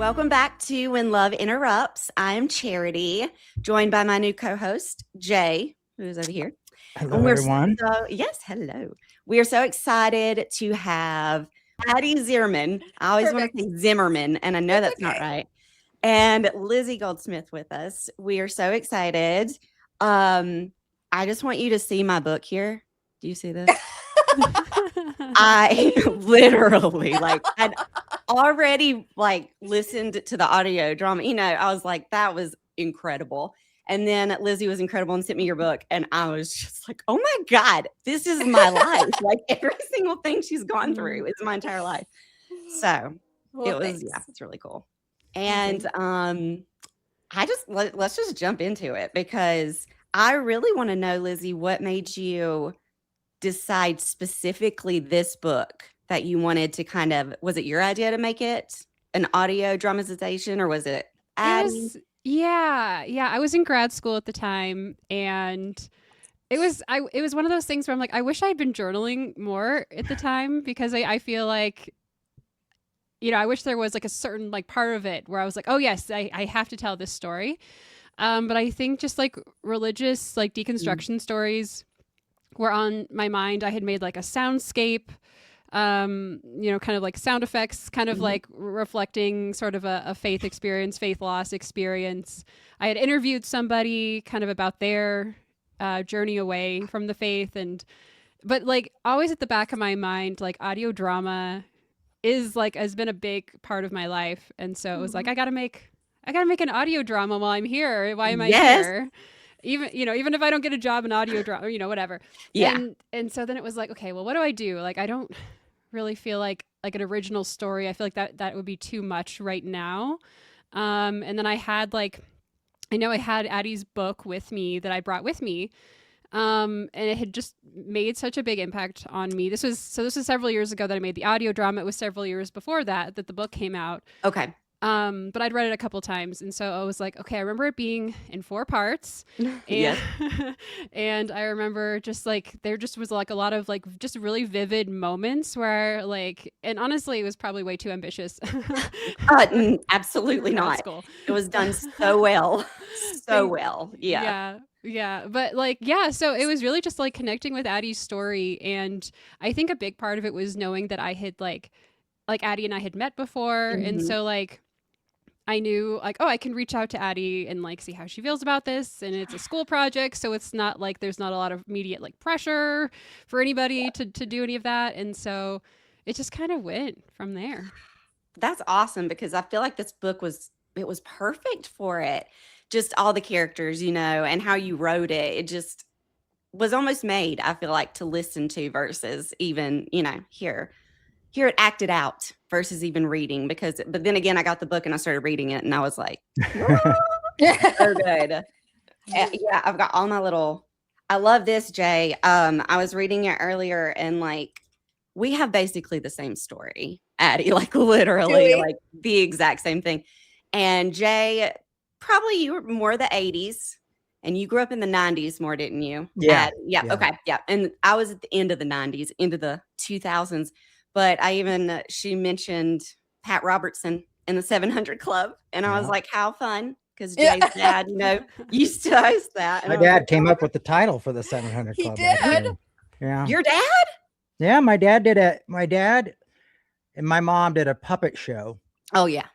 Welcome back to When Love Interrupts. I'm Charity, joined by my new co-host, Jay, who's over here. Hello, everyone. Hello. We are so excited to have Addie Zierman. I always want to say Zimmerman, and I know that's not right. And Lizzie Goldsmith with us. We are so excited. I just want you to see my book here. Do you see this? I literally I'd already listened to the audio drama. I was like, that was incredible. And then Lizzie was incredible and sent me your book. And I was just like, oh my God, this is my life. Every single thing she's gone through is my entire life. So it's really cool. And let's just jump into it, because I really want to know, Lizzie, what made you decide specifically this book that you wanted to was it your idea to make it an audio dramatization, or was it Addie? I was in grad school at the time, and it was one of those things where I'm like, I wish I had been journaling more at the time, because I feel like, I wish there was a certain part of it where I was like, oh yes, I have to tell this story. But I think just religious deconstruction stories were on my mind. I had made a soundscape, kind of sound effects, kind of reflecting sort of a faith experience, faith loss experience. I had interviewed somebody kind of about their journey away from the faith, but always at the back of my mind, audio drama has been a big part of my life. And so it was I gotta make an audio drama while I'm here. Why am I here? Even if I don't get a job in audio drama, whatever. Yeah. And so then it was okay, well, what do I do? I don't really feel like an original story. I feel like that would be too much right now. And then I had I had Addie's book with me that I brought with me. And it had just made such a big impact on me. This was several years ago that I made the audio drama. It was several years before that the book came out. Okay. But I'd read it a couple times, and so I was like, okay, I remember it being in 4 parts. Yes. And I remember just there just was a lot of just really vivid moments where and honestly, it was probably way too ambitious. Absolutely not. It was done so well. Well. Yeah. Yeah. But so it was really just connecting with Addie's story. And I think a big part of it was knowing that I had Addie and I had met before. Mm-hmm. And so I knew I can reach out to Addie and see how she feels about this. And it's a school project, so it's not there's not a lot of immediate pressure for anybody to do any of that. And so it just kind of went from there. That's awesome, because I feel like this book was perfect for it. Just all the characters, and how you wrote it. It just was almost made, I feel like, to listen to versus even, hear it acted out versus even reading. But then again, I got the book and I started reading it, and I was like, so good. Yeah, I've got all my I love this, Jay. I was reading it earlier, and we have basically the same story, Addie, literally the exact same thing. And Jay, probably you were more the 80s, and you grew up in the 90s more, didn't you? Yeah. Yeah. Okay. Yeah. And I was at the end of the 90s, into the 2000s. But she mentioned Pat Robertson in the 700 Club. And I was like, how fun. Because Jay's dad, used to host that. And my dad came up with the title for the 700 Club. He did? Yeah. Your dad? Yeah, my dad and my mom did a puppet show. Oh, yeah.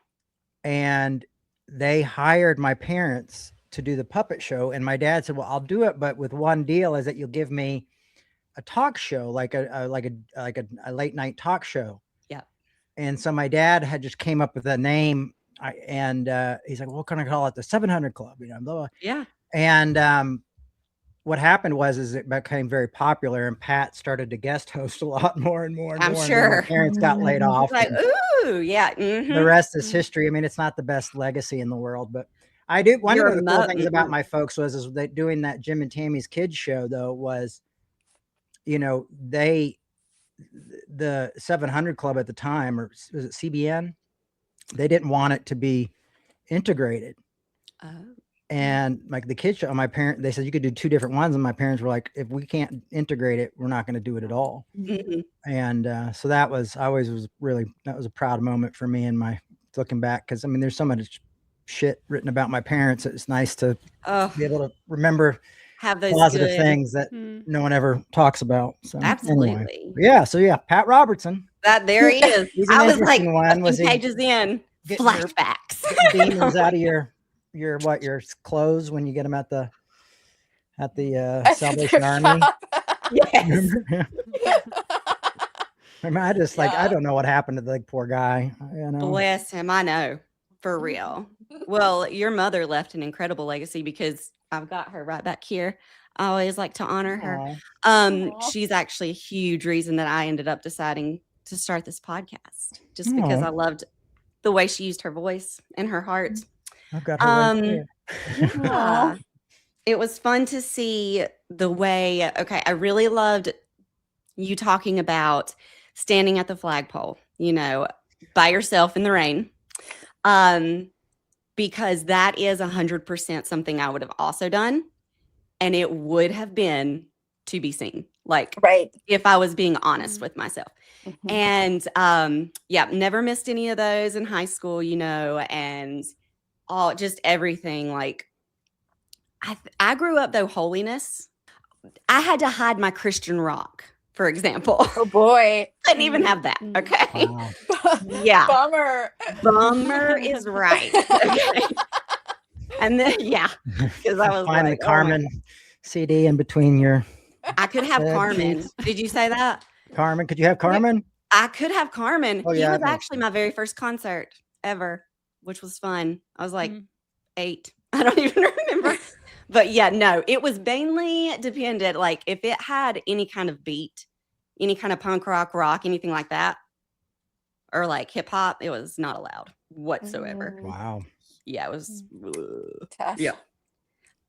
And they hired my parents to do the puppet show. And my dad said, well, I'll do it, but with one deal, is that you'll give me a talk show, like a late night talk show. Yeah. And so my dad had just came up with a name, and he's like, well, what can I call it? The 700 Club, blah, blah. Yeah. And what happened is it became very popular, and Pat started to guest host a lot more and more. I'm sure. My parents got laid off. Ooh, yeah. Mm-hmm. The rest is history. I mean, it's not the best legacy in the world, but I do. One of the cool things about my folks is that doing that Jim and Tammy's kids show, though, was, the 700 Club at the time, or was it CBN? They didn't want it to be integrated. And the kids show, they said you could do 2 different ones. And my parents were like, if we can't integrate it, we're not going to do it at all. Mm-hmm. And so that was a proud moment for me and my looking back, because I mean, there's so much shit written about my parents. It's nice to be able to remember have those positive good things that no one ever talks about. So Absolutely. anyway, yeah, Pat Robertson. That there he is. He's an I was like interesting one. a Was few he pages in getting your- flashbacks. getting demons out of your clothes when you get them at the Salvation Army? Yes. Remember, I just like, I don't know what happened to the poor guy. You know, Bless him. I know, for real. Well, your mother left an incredible legacy, because I've got her right back here. I always like to honor her. She's actually a huge reason that I ended up deciding to start this podcast, just because I loved the way she used her voice and her heart. I've got her right here. Yeah. It was fun to see the way, I really loved you talking about standing at the flagpole, you know, by yourself in the rain. Because that is 100% something I would have also done. And it would have been to be seen. Like, if I was being honest with myself. And never missed any of those in high school, you know, and just everything. Like, I grew up, though, holiness. I had to hide my Christian rock, for example. Oh boy. Couldn't even have that. Okay. Wow. Yeah. Bummer is right. Okay. And then, because I was find like, the Carmen CD in between your. I could have Carmen. Did you say that? Carmen, could you have Carmen? I could have Carmen. Oh, He yeah, was actually my very first concert ever, which was fun. I was like 8. I don't even remember. But yeah, no, it was mainly dependent. Like, if it had any kind of beat, any kind of punk rock, anything like that, or like hip hop, it was not allowed whatsoever. Wow. Yeah, it was tough. Yeah.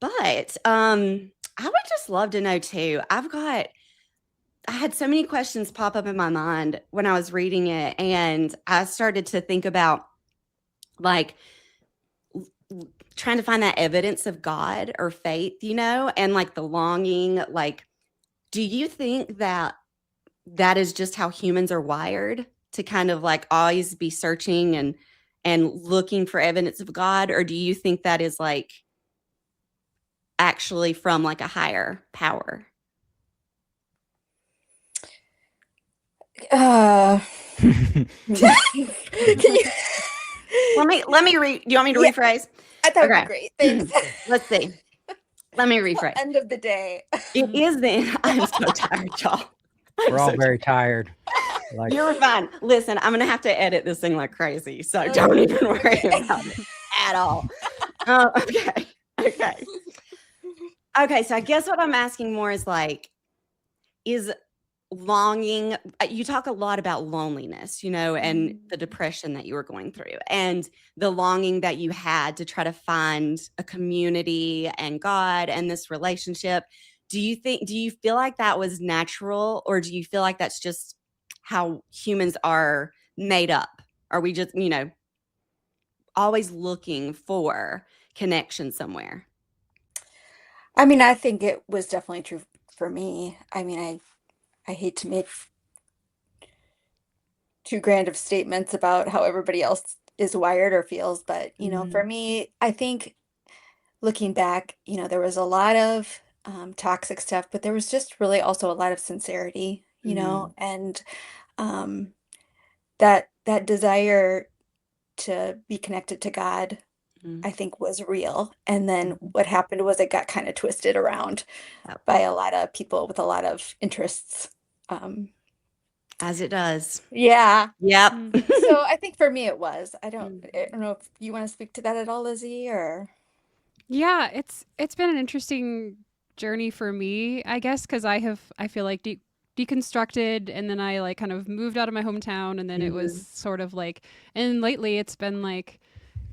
But I would just love to know too. I had so many questions pop up in my mind when I was reading it, and I started to think about like trying to find that evidence of God or faith, you know, and like the longing. Like, do you think that is just how humans are wired, to kind of like always be searching and looking for evidence of God? Or do you think that is like actually from like a higher power? Can you... Let me read. Do you want me to rephrase? I thought it'd be great. Thanks. Let's see. Let me rephrase. End of the day. It is then. I'm so tired, y'all. We're all very tired. Like, you're fine. Listen, I'm gonna have to edit this thing like crazy, so don't even worry about it at all. Okay. So I guess what I'm asking more is like, is longing. You talk a lot about loneliness, you know, and the depression that you were going through, and the longing that you had to try to find a community and God and this relationship. Do you feel like that was natural, or do you feel like that's just how humans are made up? Are we just, you know, always looking for connection somewhere? I mean, I think it was definitely true for me. I mean, I hate to make too grand of statements about how everybody else is wired or feels, but, you know, for me, I think looking back, you know, there was a lot of toxic stuff, but there was just really also a lot of sincerity, you know, and that desire to be connected to God, I think, was real. And then what happened was it got kind of twisted around by a lot of people with a lot of interests. As it does. Yeah. Yep. So I think for me it was. I don't know if you want to speak to that at all, Lizzie, or. Yeah, it's been an interesting journey for me, I guess, because I feel like deconstructed, and then I like kind of moved out of my hometown, and then it was sort of like, and lately it's been like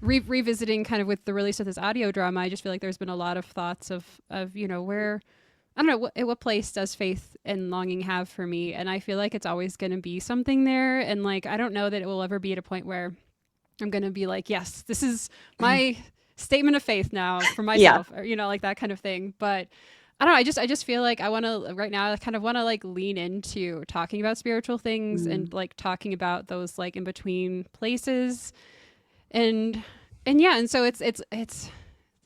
revisiting kind of with the release of this audio drama. I just feel like there's been a lot of thoughts of you know, where, I don't know, what place does faith and longing have for me? And I feel like it's always going to be something there, and like I don't know that it will ever be at a point where I'm going to be like, yes, this is my statement of faith now for myself, or, you know, like that kind of thing. But I don't know. I just feel like I want to right now. I kind of want to like lean into talking about spiritual things and like talking about those like in between places. and yeah, and so it's it's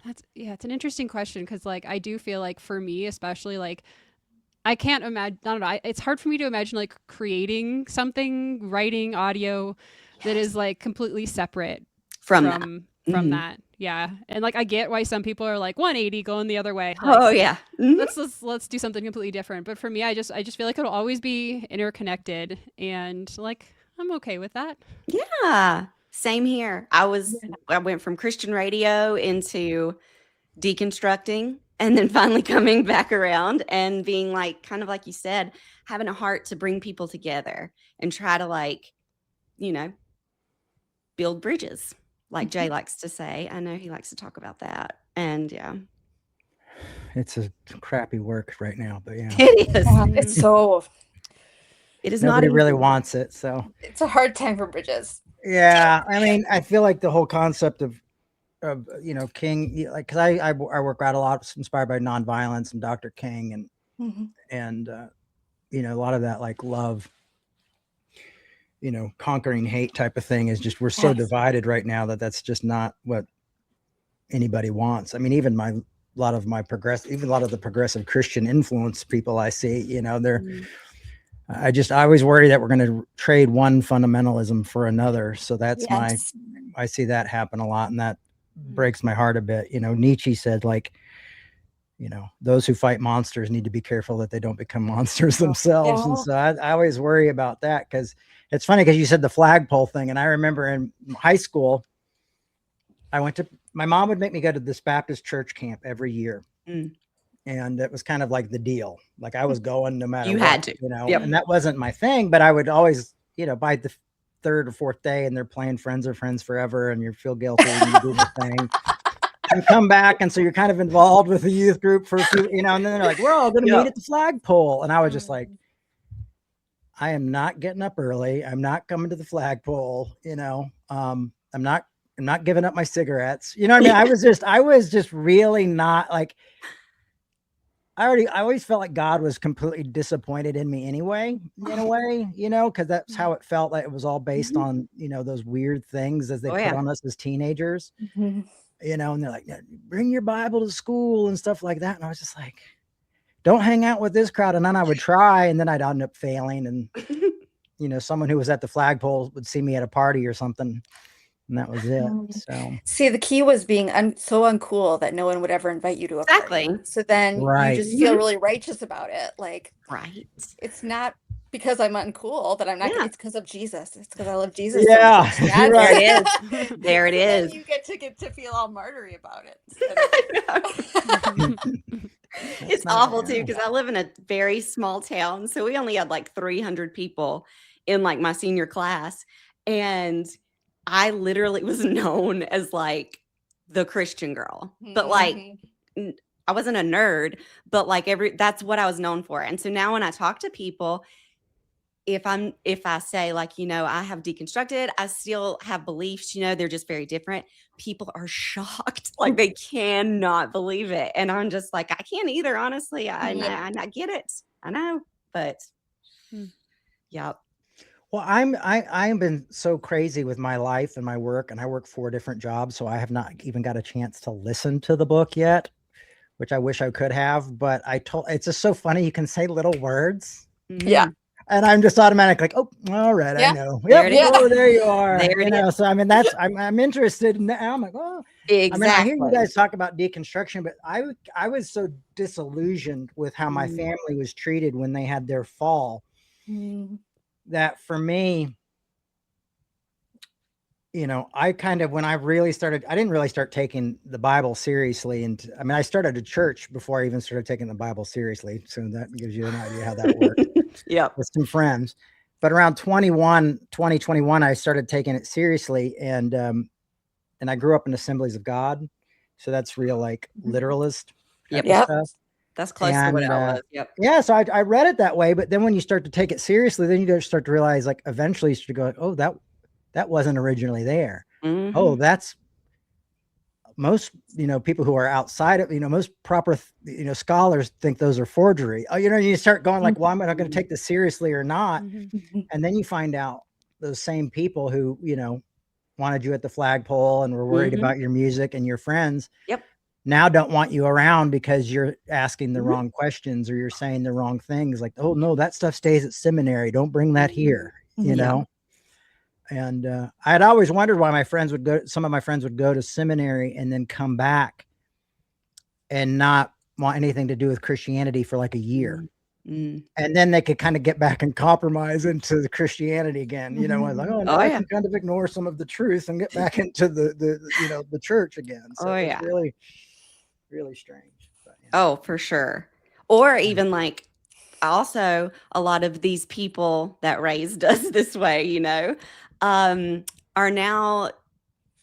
an interesting question, because like I do feel like for me especially, like I can't imagine, I don't know, it's hard for me to imagine like creating something, writing audio that is like completely separate from that. from Mhm. that. Yeah. And like I get why some people are like 180 going the other way. Like, Oh yeah. Mhm. let's do something completely different. But for me, I just feel like it'll always be interconnected, and like I'm okay with that. Yeah. Same here. I went from Christian radio into deconstructing, and then finally coming back around and being like, kind of like you said, having a heart to bring people together and try to, like, you know, build bridges, like Jay likes to say. I know he likes to talk about that. And yeah, It's a crappy work right now, but yeah, it is. It's so, It is nobody not really easy. wants it. So it's a hard time for bridges. yeah, I mean, I feel like the whole concept of King, like, because I work out a lot inspired by nonviolence and Dr. King and a lot of that, like, love, conquering hate type of thing is just, we're so Yes. divided right now that that's just not what anybody wants. I mean, even a lot of the progressive Christian influence people I see, they're, I always worry that we're going to trade one fundamentalism for another. So that's Yes. I see that happen a lot, and that breaks my heart a bit. Nietzsche said, like, those who fight monsters need to be careful that they don't become monsters themselves. Yeah. And so I always worry about that, because it's funny, because you said the flagpole thing. And I remember in high school, my mom would make me go to this Baptist church camp every year. And it was kind of like the deal. Like, I was going no matter You what, had to. Yep. and that wasn't my thing, but I would always, by the third or fourth day, and they're playing Friends Are Friends Forever, and you feel guilty and you do the thing. You come back, and so you're kind of involved with the youth group for a few, and then they're like, we're all going to meet at the flagpole. And I was just like, I am not getting up early. I'm not coming to the flagpole. I'm not giving up my cigarettes. You know what I mean? I was just really not, like, I always felt like God was completely disappointed in me anyway, in a way, because that's how it felt. Like it was all based on, those weird things as they put on us as teenagers, and they're like, bring your Bible to school and stuff like that. And I was just like, don't hang out with this crowd. And then I would try, and then I'd end up failing. And, someone who was at the flagpole would see me at a party or something, and that was it. So see, the key was being so uncool that no one would ever invite you to a party. So then you just feel really righteous about it. Like, it's not because I'm uncool that I'm not. It's because of Jesus. It's because I love Jesus. Yeah, so much. There it is. There it is. You get to feel all martyry about it. It's awful too, because I live in a very small town, so we only had like 300 people in like my senior class, and I literally was known as like the Christian girl, but like I wasn't a nerd, but like that's what I was known for. And so now when I talk to people, if I say, like, I have deconstructed, I still have beliefs, they're just very different. People are shocked. Like, they cannot believe it. And I'm just like, I can't either, honestly. I get it. I know, but yeah. Well, I've been so crazy with my life and my work, and I work 4 different jobs. So I have not even got a chance to listen to the book yet, which I wish I could have, but it's just so funny. You can say little words. Yeah. And I'm just automatically like, oh, all right, I know. There there you are. There so I mean, I'm interested in that. I'm like, oh, exactly. I mean, I hear you guys talk about deconstruction, but I was so disillusioned with how my family was treated when they had their fall, that for me, I kind of, when I really started, I didn't really start taking the Bible seriously. And I mean, I started a church before I even started taking the Bible seriously. So that gives you an idea how that worked. With some friends. But around 2021, I started taking it seriously. And I grew up in Assemblies of God. So that's real, like, literalist stuff. That's close to what I was. Yeah. So I read it that way. But then when you start to take it seriously, then you just start to realize, like, eventually you start to go, oh, that wasn't originally there. Oh, that's most, people who are outside of, most proper, scholars think those are forgery. Oh, you start going like, well, I'm not going to take this seriously or not. And then you find out those same people who, wanted you at the flagpole and were worried about your music, and your friends Yep. now don't want you around because you're asking the wrong questions or you're saying the wrong things. Like, oh no, that stuff stays at seminary. Don't bring that here, you know? And I had always wondered why some of my friends would go to seminary and then come back and not want anything to do with Christianity for like a year. And then they could kind of get back and compromise into the Christianity again. You know, I was like, oh, now I can kind of ignore some of the truth and get back into the church again. So it's really, really strange. But, Oh, for sure. Or even like also a lot of these people that raised us this way, you know, are now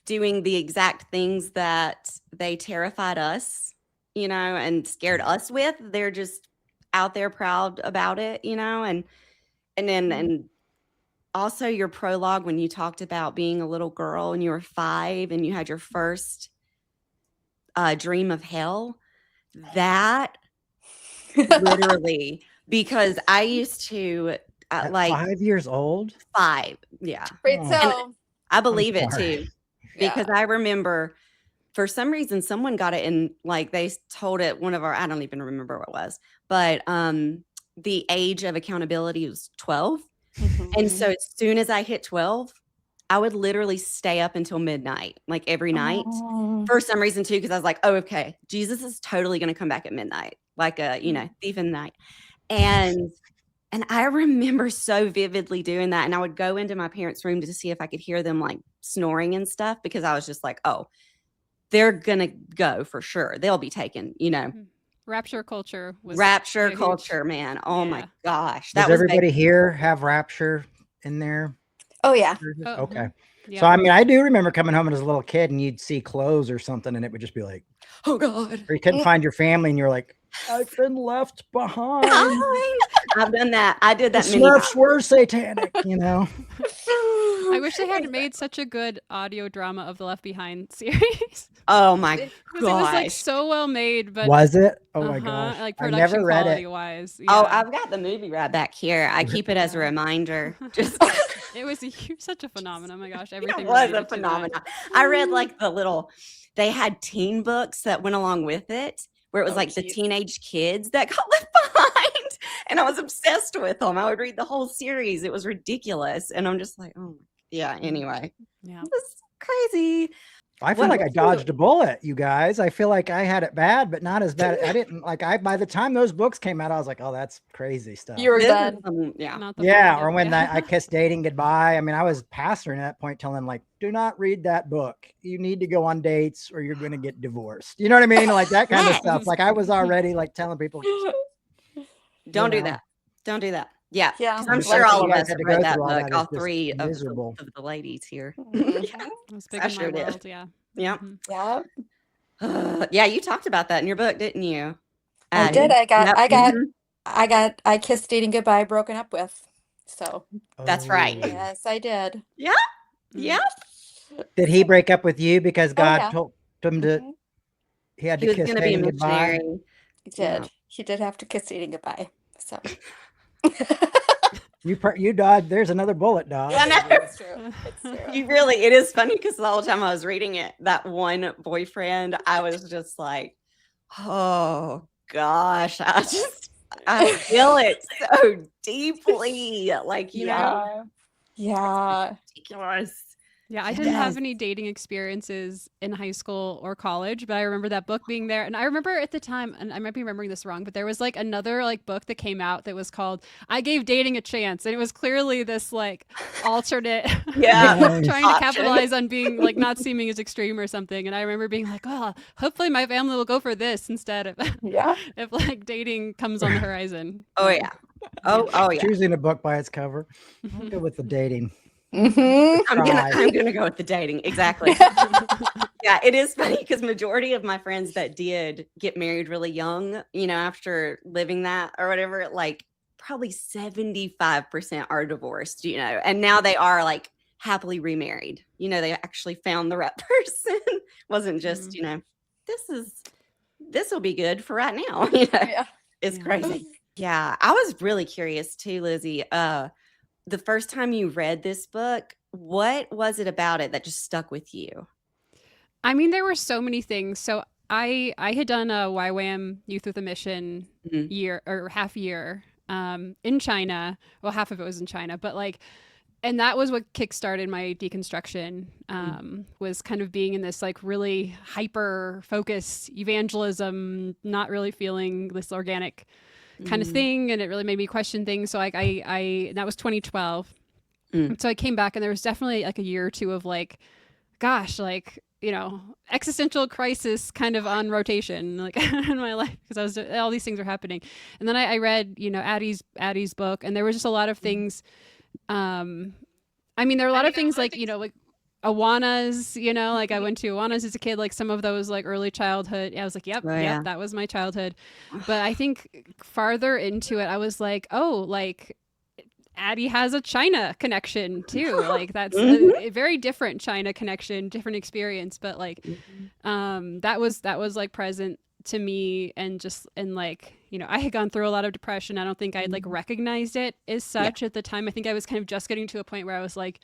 doing the exact things that they terrified us, you know, and scared us with. They're just out there proud about it, you know, and also your prologue when you talked about being a little girl and you were 5 and you had your first dream of hell. That literally, because I used to at like 5 years old. 5, yeah. Right. So I believe it sorry. too, because I remember for some reason someone got it in, like they told it one of our, I don't even remember what it was, but the age of accountability was 12. And so as soon as I hit 12, I would literally stay up until midnight, like every night for some reason too, because I was like, oh, okay, Jesus is totally going to come back at midnight, like a, you know, thief in the night. And I remember so vividly doing that. And I would go into my parents' room to see if I could hear them like snoring and stuff, because I was just like, oh, they're going to go for sure. They'll be taken, you know. Rapture culture was Rapture huge. culture, man. Oh my gosh. Does everybody here have rapture in there? Oh yeah. Okay. Yeah. So I mean, I do remember coming home as a little kid and you'd see clothes or something and it would just be like, oh God. Or you couldn't find your family and you're like, I've been left behind. I've done that. I did that the many Smurfs times. were satanic, you know. I wish they had made such a good audio drama of the Left Behind series. Oh my gosh. It was like so well made, but was it? Oh my gosh. Like I production never read quality it. wise. Yeah. Oh, I've got the movie right back here. I keep it as a reminder. Just it was such a phenomenon. Oh my gosh, everything it was related a phenomenon. I read like they had teen books that went along with it, where it was like the teenage kids that got left behind, and I was obsessed with them. I would read the whole series. It was ridiculous, and I'm just like, oh yeah. Anyway, yeah, it's crazy. I feel like I dodged a bullet, you guys. I feel like I had it bad, but not as bad. I didn't by the time those books came out, I was like, oh, that's crazy stuff. You were done. Or when I Kissed Dating Goodbye. I mean, I was pastoring at that point telling them, like, do not read that book. You need to go on dates or you're going to get divorced. You know what I mean? Like that kind of stuff. Like I was already like telling people, don't do that. Don't do that. Yeah. Yeah. I'm sure all of us have read that book. All 3 of the ladies here. I sure did. Yeah. Yeah. Yeah. Yeah. You talked about that in your book, didn't you? I did. I Kissed Dating Goodbye broken up with. So that's right. Yes, I did. Yeah. Yeah. Did he break up with you because God told him to? He had to kiss dating goodbye. He did. He did have to kiss dating goodbye. So you dodged. There's another bullet, dog. Yeah, no. it's true. It's true. It is funny because the whole time I was reading it, that one boyfriend, I was just like, oh gosh, I feel it so deeply. Like, you know. Yeah. Ridiculous. Yeah, I didn't have any dating experiences in high school or college, but I remember that book being there. And I remember at the time, and I might be remembering this wrong, but there was like another like book that came out that was called I Gave Dating a Chance. And it was clearly this like alternate trying to capitalize on being like not seeming as extreme or something. And I remember being like, oh, hopefully my family will go for this instead of if like dating comes on the horizon. Oh yeah. Oh yeah. Choosing a book by its cover. I'll go with the dating. I'm gonna go with the dating. Exactly. Yeah, it is funny because majority of my friends that did get married really young, you know, after living that or whatever, like probably 75% are divorced, you know, and now they are like happily remarried. You know, they actually found the right person. Wasn't just, you know, this will be good for right now. You know, it's crazy. Yeah, I was really curious too, Lizzie. The first time you read this book, what was it about it that just stuck with you? I mean, there were so many things. So I had done a YWAM Youth with a Mission Mhm. year or half year in China. Well, half of it was in China, but like, and that was what kickstarted my deconstruction. Was kind of being in this like really hyper focused evangelism, not really feeling this organic kind of Mhm. thing, and it really made me question things. So like I that was 2012. So I came back, and there was definitely like a year or two of like, gosh, like, you know, existential crisis kind of on rotation, like in my life, because I was all these things were happening. And then I read, you know, Addie's book, and there was just a lot of things. I mean, there are a lot of things like, you know, like Awanas, you know, like I went to Awanas as a kid, like some of those like early childhood. I was like, yep, Oh, yep, yeah. that was my childhood. But I think farther into it, I was like, oh, like Addie has a China connection too. Like that's Mhm. a very different China connection, different experience. But like, Mhm. that was like present to me, and just, and like, you know, I had gone through a lot of depression. I don't think I'd like recognized it as Yeah. such at the time. I think I was kind of just getting to a point where I was like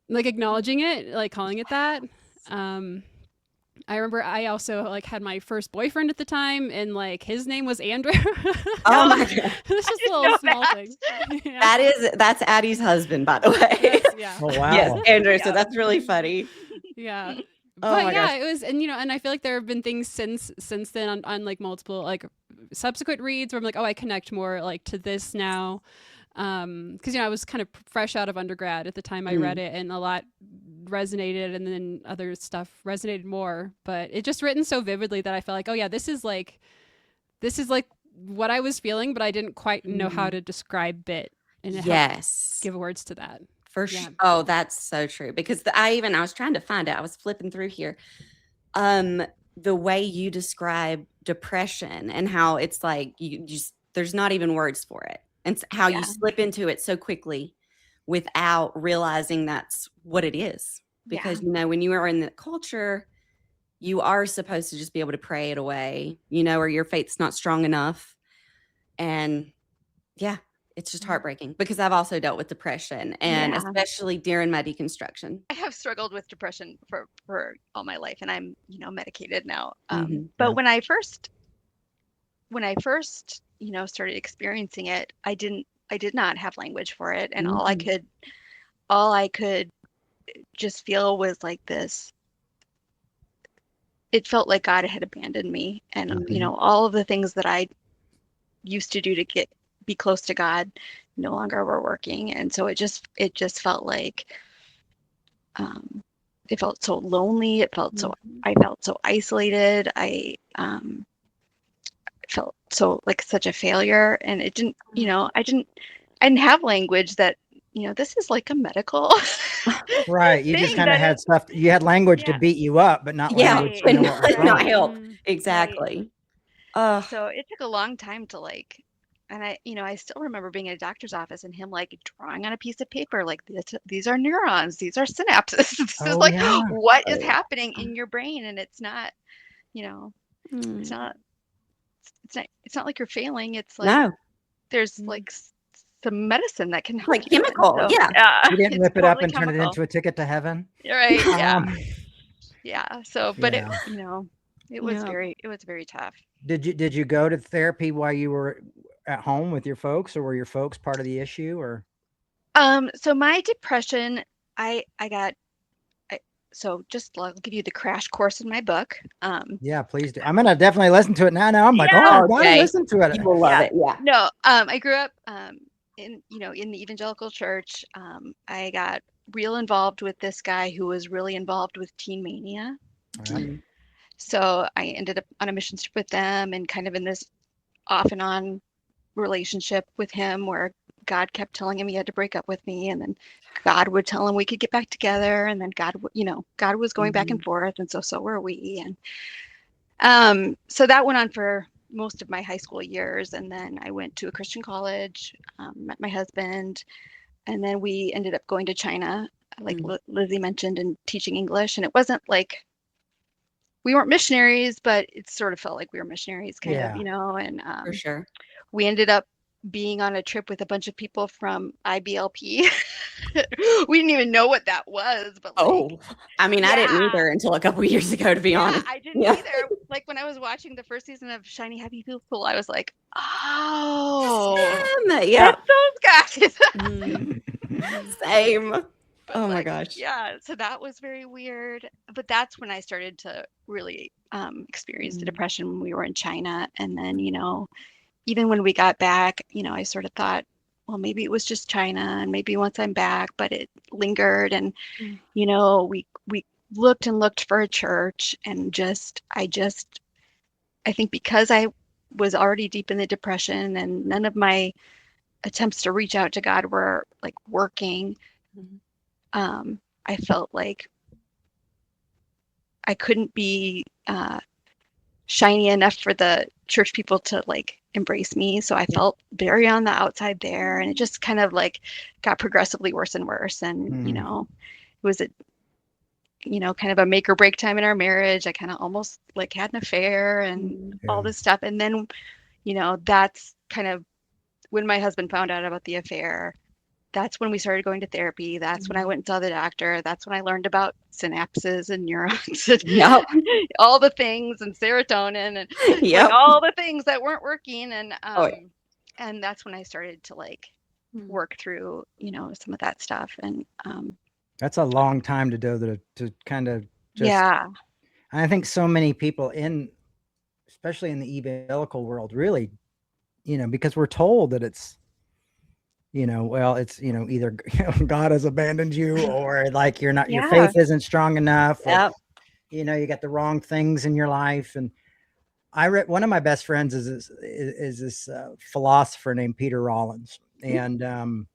acknowledging it, like calling it that. Um, I remember I also like had my first boyfriend at the time, and like his name was Andrew. Oh my Like, God. it's just a didn't little know small that. thing. Yeah. That's Addie's husband, by the way. That's, yeah. Oh Yes, wow. Andrew. So Yeah. that's really funny. Yeah. Oh But my yeah, gosh. it was, and you know, and I feel like there have been things since then on like multiple like subsequent reads where I'm like, oh, I connect more like to this now. Because you know, I was kind of fresh out of undergrad at the time I read it, and a lot resonated, and then other stuff resonated more. But it just written so vividly that I felt like, oh yeah, this is like what I was feeling, but I didn't quite know how to describe it, and it helped Yes. give words to that. For Yeah. sure. Oh, that's so true. Because I was trying to find it. I was flipping through here. The way you describe depression and how it's like you just there's not even words for it. And how you Yeah. slip into it so quickly without realizing that's what it is. Yeah. Because you know, when you are in the culture, you are supposed to just be able to pray it away, you know, or your faith's not strong enough. And yeah, it's just heartbreaking because I've also dealt with depression, and Yeah. especially during my deconstruction. I have struggled with depression for all my life, and I'm, you know, medicated now. Mhm. But Yeah. when I first, you know, started experiencing it, I did not have language for it, and all Mhm. I could just feel was like this. It felt like God had abandoned me, and you Mhm. know, all of the things that I used to do to be close to God no longer were working, and so it just felt like it felt so lonely. Mhm. I felt so isolated. I felt so like such a failure, and it didn't, you know, I didn't have language that, you know, this is like a medical Right. You just thing kind of that had is, stuff. You had language to yeah, beat you up, but not Yeah, language right, to but know what was not wrong. right, help. Mm. right. Exactly. Ugh. So it took a long time to like, and I, you know, I still remember being in a doctor's office and him like drawing on a piece of paper, like these are neurons, these are synapses. This is Oh like yeah. what is happening in your brain, and it's not, you know, it's Mm. not, it's not like you're failing. It's like No, there's Mm. like some medicine that can help like you. And chemical. so, Yeah. yeah, You didn't it's rip it up totally and turn it chemical. into a ticket to heaven. Right. Yeah. Um, Yeah. So, but it, yeah. you know, Yeah. it was very tough. Did you go to therapy while you were at home with your folks, or were your folks part of the issue? Or So my depression, I got, I, so just I'll give you the crash course in my book. yeah, please do. I'm gonna definitely listen to it now. Now I'm like, oh, Yeah. I Oh, gotta Jay, listen to it. you will love Yeah. it. Yeah. No, I grew up, in, you know, in the evangelical church. I got real involved with this guy who was really involved with teen mania. Yeah. Mm. So I ended up on a mission trip with them, and kind of in this off and on relationship with him where God kept telling him he had to break up with me, and then God would tell him we could get back together, and then you know, God was going back and Mhm. forth, and so were we. And so that went on for most of my high school years, and then I went to a Christian college, met my husband, and then we ended up going to China, like Mm. Lizzie mentioned, and teaching English. And it wasn't like we weren't missionaries, but it sort of felt like we were missionaries, kind of, Yeah. you know. And For sure. we ended up being on a trip with a bunch of people from IBLP. We didn't even know what that was, but like, I mean, I didn't yeah. either until a couple years ago, to be honest. I didn't either. Like when I was watching the first season of Shiny Happy People, I was like, oh, Yeah. that's those guys. Same. But Oh my like, gosh. yeah, so that was very weird. But that's when I started to really experience the depression when we were in China. And then, you know, even when we got back, you know, I sort of thought, well, maybe it was just China, and maybe once I'm back, but it lingered. And, you know, we looked and looked for a church, and I think because I was already deep in the depression and none of my attempts to reach out to God were like working, I felt like I couldn't be shiny enough for the church people to like embrace me. So I felt very on the outside there, and it just kind of like got progressively worse and worse. And, you know, it was kind of a make or break time in our marriage. I kind of almost like had an affair and all this stuff. And then, you know, that's kind of when my husband found out about the affair. That's when we started going to therapy. That's when I went and saw the doctor. That's when I learned about synapses and neurons and all the things, and serotonin and like all the things that weren't working. And and that's when I started to like work through, you know, some of that stuff. And that's a long time to do to kind of just, I think so many people especially in the evangelical world, really, you know, because we're told that it's, you know, well, it's, you know, either God has abandoned you, or like you're not, your faith isn't strong enough, or, you know, you got the wrong things in your life. And I read, one of my best friends is this philosopher named Peter Rollins, and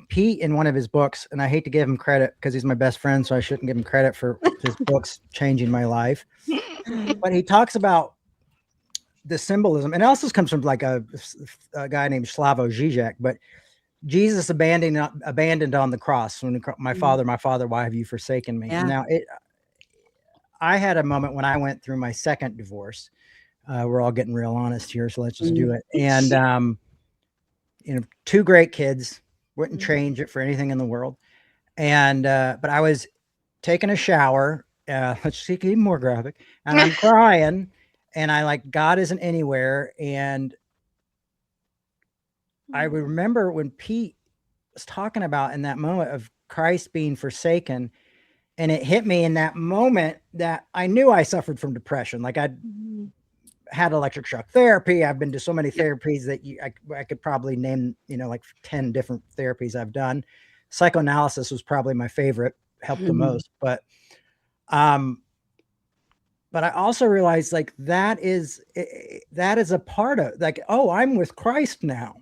Pete, in one of his books, and I hate to give him credit because he's my best friend, so I shouldn't give him credit for his books changing my life, but he talks about the symbolism, and it also comes from like a guy named Slavoj Žižek, but Jesus abandoned on the cross when my father, why have you forsaken me? Now I had a moment when I went through my second divorce. We're all getting real honest here, so let's just do it. And you know, 2 great kids, wouldn't change it for anything in the world. And but I was taking a shower, let's see, even more graphic, and I'm crying. And I like, God isn't anywhere. And I remember when Pete was talking about in that moment of Christ being forsaken, and it hit me in that moment that I knew I suffered from depression. Like I'd had electric shock therapy. I've been to so many therapies that I could probably name, you know, like 10 different therapies I've done. Psychoanalysis was probably my favorite, helped the most. But I also realized like that is a part of like, oh, I'm with Christ now.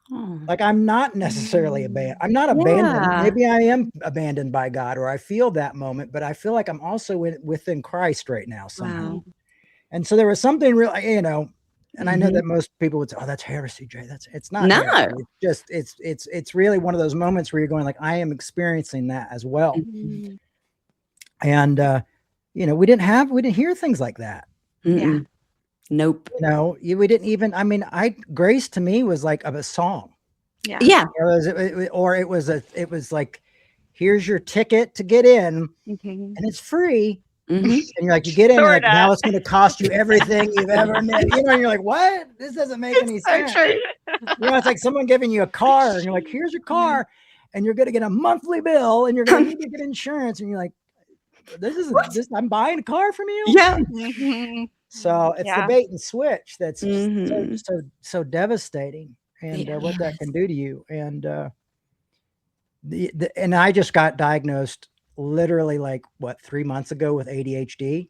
Like I'm not necessarily abandoned. I'm not abandoned. Maybe I am abandoned by God, or I feel that moment, but I feel like I'm also within Christ right now somehow. And so there was something real, you know, and I know that most people would say, oh, that's heresy, Jay. It's not. No, heresy. It's really one of those moments where you're going like, I am experiencing that as well. And, you know, we didn't hear things like that. Nope. You know, we didn't even, I mean, grace to me was like a song. It was like, here's your ticket to get in, and it's free. And you're like, you get in, you're like, now it's going to cost you everything you've ever made. You know, and you're like, what? This doesn't make any sense. You know, it's like someone giving you a car, and you're like, here's your car, and you're going to get a monthly bill, and you're going to need to get insurance, and you're like, I'm buying a car from you. So it's the bait and switch that's so devastating, and what that can do to you. And and I just got diagnosed literally like 3 months ago with ADHD.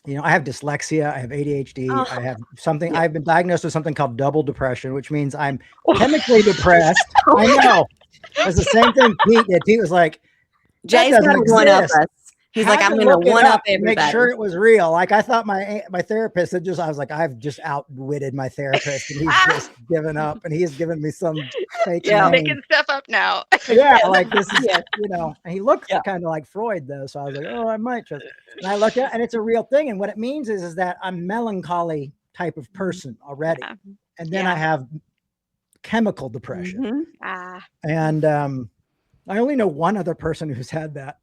You know, I have dyslexia, I have ADHD, I have something, I've been diagnosed with something called double depression, which means I'm chemically depressed. I know. It's the same thing Pete did. Pete was like, Jay's got to one up us. He's like, I'm going to one up everybody. Make sure it was real. Like I thought my therapist had I was like, I've just outwitted my therapist, and he's just given up, and he has given me some fake name. Making stuff up now. Like this is, you know, and he looks kind of like Freud though. So I was like, oh, I might just, and I looked at, and it's a real thing. And what it means is that I'm melancholy type of person already. and then I have chemical depression. Mhm. And I only know one other person who's had that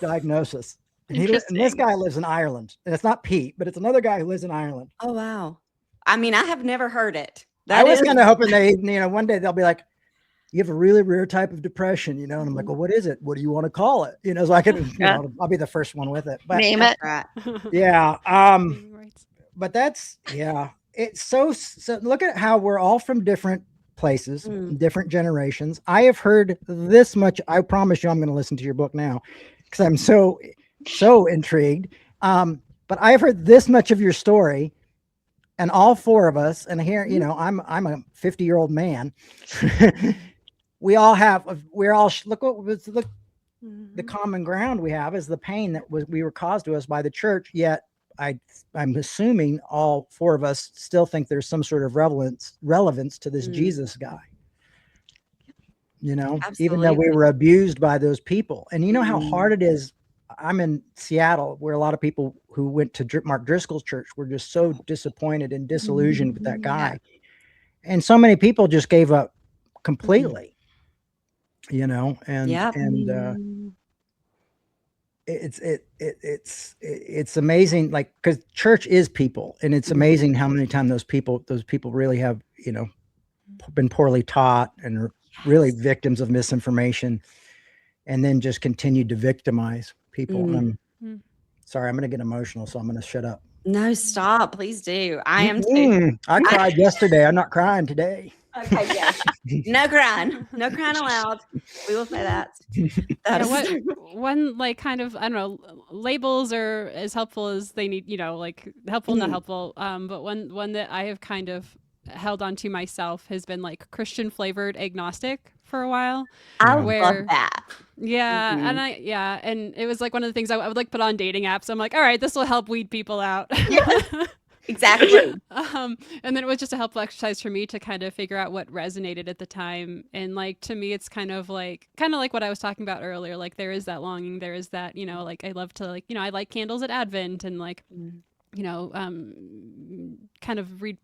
diagnosis. And this guy lives in Ireland. And it's not Pete, but it's another guy who lives in Ireland. Oh, wow. I mean, I have never heard it. I was kind of hoping they, one day they'll be like, you have a really rare type of depression, and I'm like, well, what is it? What do you want to call it? So I can, I'll be the first one with it. But name it. Right. Yeah. But that's, it's so look at how we're all from different places, different generations. I have heard this much. I promise you, I'm going to listen to your book now because I'm so intrigued. But I've heard this much of your story, and all four of us, and here, I'm a 50-year-old man. We're all the common ground we have is the pain that we were caused to us by the church. Yet I'm assuming all four of us still think there's some sort of relevance to this Jesus guy. Absolutely. Even though we were abused by those people. And how hard it is. I'm in Seattle, where a lot of people who went to Mark Driscoll's church were just so disappointed and disillusioned with that guy. And so many people just gave up completely, it's amazing, like, because church is people, and it's amazing how many times those people really have, been poorly taught and are really victims of misinformation, and then just continued to victimize people. And sorry, I'm going to get emotional, so I'm going to shut up. No, stop. Please do. I am too. I cried yesterday. I'm not crying today. Okay, yeah. No crying. No crying allowed. We will say that. One like kind of, I don't know, labels are as helpful as they need, like helpful, not helpful. But one that I have kind of held on to myself has been like Christian flavored agnostic for a while. I love that. Yeah. And and it was like one of the things I would like put on dating apps. I'm like, all right, this will help weed people out. Yeah. Exactly. And then it was just a helpful exercise for me to kind of figure out what resonated at the time. And like, to me, it's kind of like what I was talking about earlier. Like there is that longing, there is that, like I love to like, I like candles at Advent and like, kind of read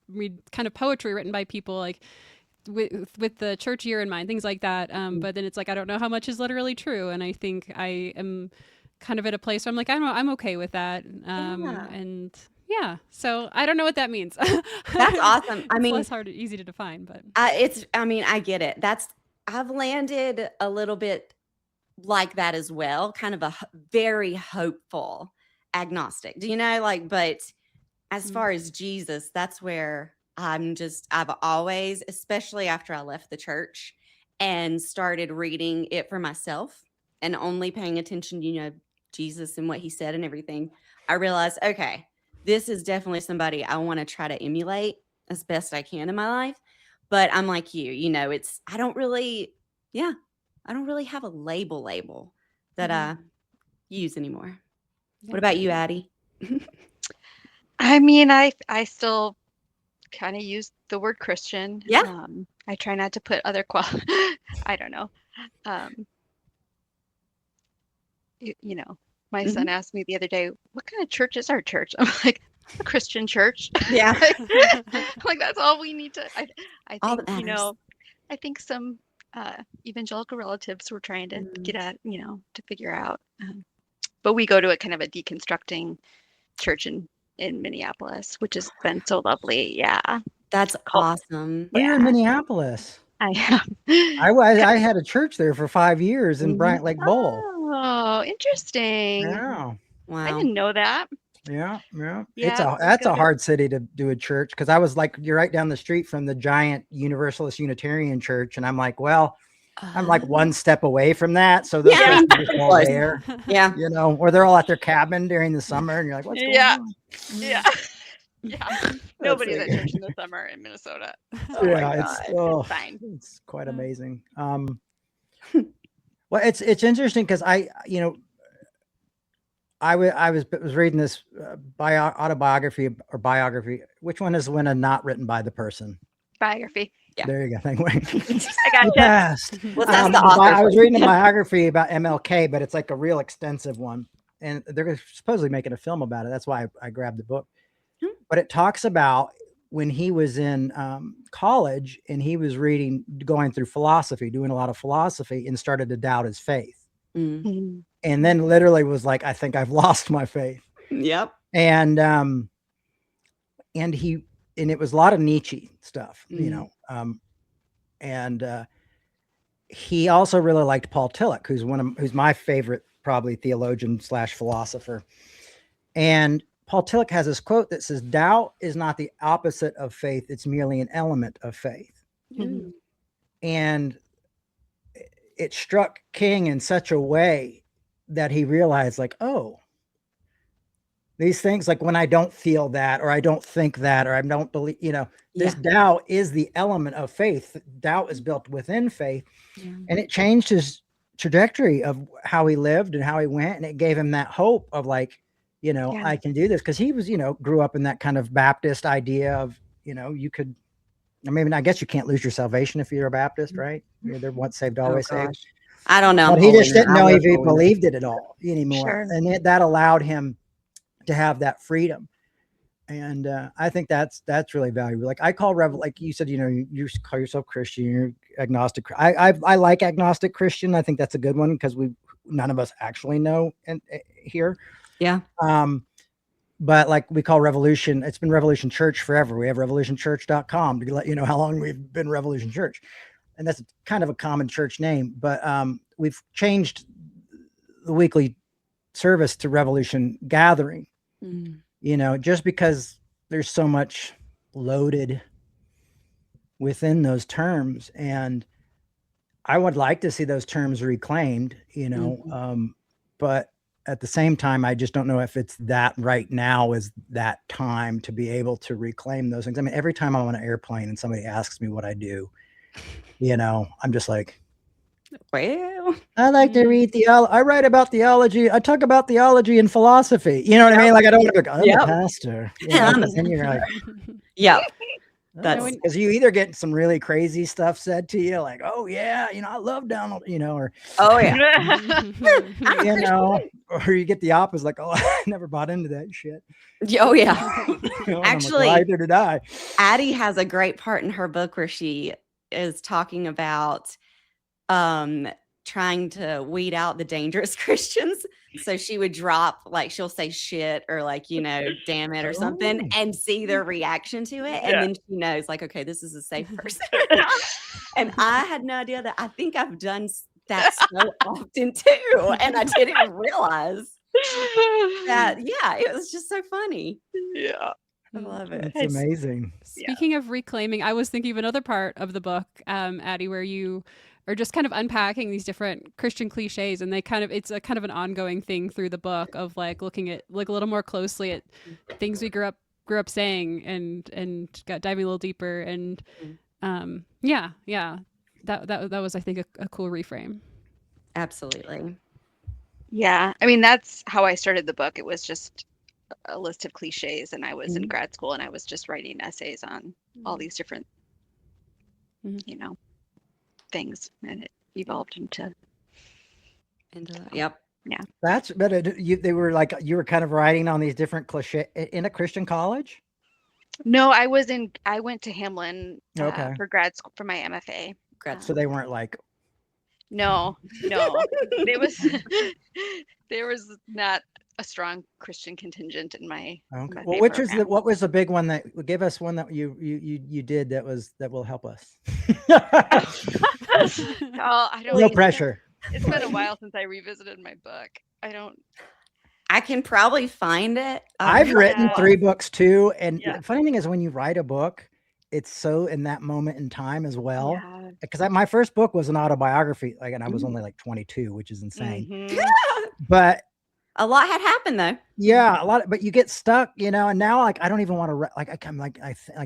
kind of poetry written by people like with the church year in mind, things like that. But then it's like, I don't know how much is literally true. And I think I am kind of at a place where I'm like, I'm okay with that. And yeah, so I don't know what that means. That's awesome. I mean, it's easy to define, but I get it. I've landed a little bit like that as well. Kind of a very hopeful agnostic, but as far as Jesus, that's where I've always, especially after I left the church and started reading it for myself and only paying attention, Jesus and what he said and everything, I realized, okay, this is definitely somebody I want to try to emulate as best I can in my life. But I'm like you, I don't really have a label that I use anymore. What about you, Addie? I mean, I still kind of use the word Christian. Yeah. I try not to put other I don't know. My son asked me the other day, what kind of church is our church? I'm like, a Christian church. Yeah. Like that's all we need to, I All think, that matters. I think some evangelical relatives were trying to get at, to figure out. But we go to a kind of a deconstructing church in Minneapolis, which has been so lovely. Yeah. That's awesome. You're in Minneapolis. I am. I had a church there for 5 years in Bryant Lake Bowl. Oh, interesting. Yeah. Wow. I didn't know that. Yeah. Yeah, That's a hard city to do a church, because I was like, you're right down the street from the giant Universalist Unitarian church, and I'm like, well, I'm like one step away from that, so those guys are just all there. Yeah. Or they're all at their cabin during the summer, and you're like, what's going on? Yeah. Nobody's at church in the summer in Minnesota. It's fine. It's quite amazing. Well, it's interesting because I was reading this autobiography or biography. Which one is when a not written by the person? Biography. Yeah. There you go. Thank you. I got you. Best. Well, that's the author. I was reading a biography about MLK, but it's like a real extensive one, and they're supposedly making a film about it. That's why I grabbed the book. But it talks about when he was in college and he was going through philosophy, doing a lot of philosophy, and started to doubt his faith. Mhm. And then literally was like, I think I've lost my faith. Yep. And it was a lot of Nietzsche stuff, you know. And he also really liked Paul Tillich, who's my favorite probably theologian / philosopher. And Paul Tillich has this quote that says, doubt is not the opposite of faith. It's merely an element of faith. Mhm. And it struck King in such a way that he realized, like, oh, these things, like when I don't feel that, or I don't think that, or I don't believe, you know, this doubt is the element of faith. Doubt is built within faith. And it changed his trajectory of how he lived and how he went. And it gave him that hope of like, you know, I can do this. Cause he was, you know, grew up in that kind of Baptist idea of, you know, you could, I mean, I guess you can't lose your salvation if you're a Baptist, right? You're once saved, always saved. I don't know. But he just didn't know if he believed it at all anymore. Sure. And that allowed him to have that freedom. And I think that's really valuable. Like I call like you said, you know, you call yourself Christian, you're agnostic. I like agnostic Christian. I think that's a good one because none of us actually know here. Yeah. But like we call Revolution, it's been Revolution Church forever. We have revolutionchurch.com to let you know how long we've been Revolution Church. And that's kind of a common church name, but we've changed the weekly service to Revolution Gathering. You know, just because there's so much loaded within those terms. And I would like to see those terms reclaimed, you know, but at the same time, I just don't know if it's that right now is that time to be able to reclaim those things. I mean, every time I'm on an airplane and somebody asks me what I do, you know, I'm just like, well, I like to read I write about theology. I talk about theology and philosophy. You know what I mean? Like, I don't want to be like, I'm a pastor. You know? And you're like, that's because you either get some really crazy stuff said to you, like, oh yeah, you know, I love Donald, you know, or you know, or you get the opposite, like, oh, I never bought into that shit. Oh yeah. You know, Actually, like, well, either did I. Addie has a great part in her book where she is talking about trying to weed out the dangerous Christians. So she would drop, like, she'll say shit or like, you know, damn it or something, and see their reaction to it. And then she knows, like, okay, this is a safe person. And I had no idea that. I think I've done that so often too. And I didn't realize that. Yeah, it was just so funny. Yeah. I love it. It's amazing. Speaking of reclaiming, I was thinking of another part of the book, Addie, where you are just kind of unpacking these different Christian cliches, and it's a kind of an ongoing thing through the book of like looking at like a little more closely at things we grew up saying and diving a little deeper. And that was, I think, a cool reframe. Absolutely. Yeah. I mean, that's how I started the book. It was just a list of cliches, and I was in grad school and I was just writing essays on all these different, you know, things, and it evolved into yep. Yeah. That's but they were like, you were kind of writing on these different cliches in a Christian college. No, I went to Hamlin for grad school for my MFA. So they weren't like, no, there was not a strong Christian contingent in my okay. MFA Well, program. what was the big one that give us one that you did that will help us? I don't. No pressure. It's been a while since I revisited my book. I can probably find it. I've written 3 books too, and the funny thing is when you write a book, it's so in that moment in time as well. Because my first book was an autobiography, like, and I was only like 22, which is insane. But a lot had happened though. Yeah, a lot, but you get stuck, you know. And now, like, I don't even want to like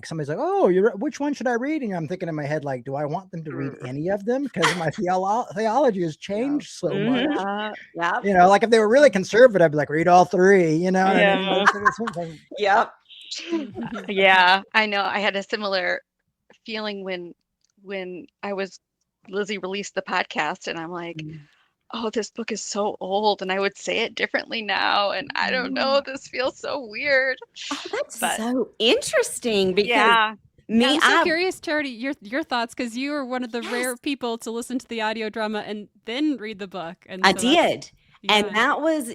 somebody's like, "Oh, which one should I read?" And I'm thinking in my head, like, do I want them to read any of them? Because my theology has changed so much. You know, like if they were really conservative, I'd be like, read all 3. You know. Yep. Yeah, I know. I had a similar feeling when Lizzie released the podcast, and I'm like, oh, this book is so old and I would say it differently now. And I don't know, this feels so weird. Oh, that's But so interesting because yeah, me, I'm so curious, Charity, your thoughts, because you were one of the rare people to listen to the audio drama and then read the book. And I so that's- did. yeah. And that was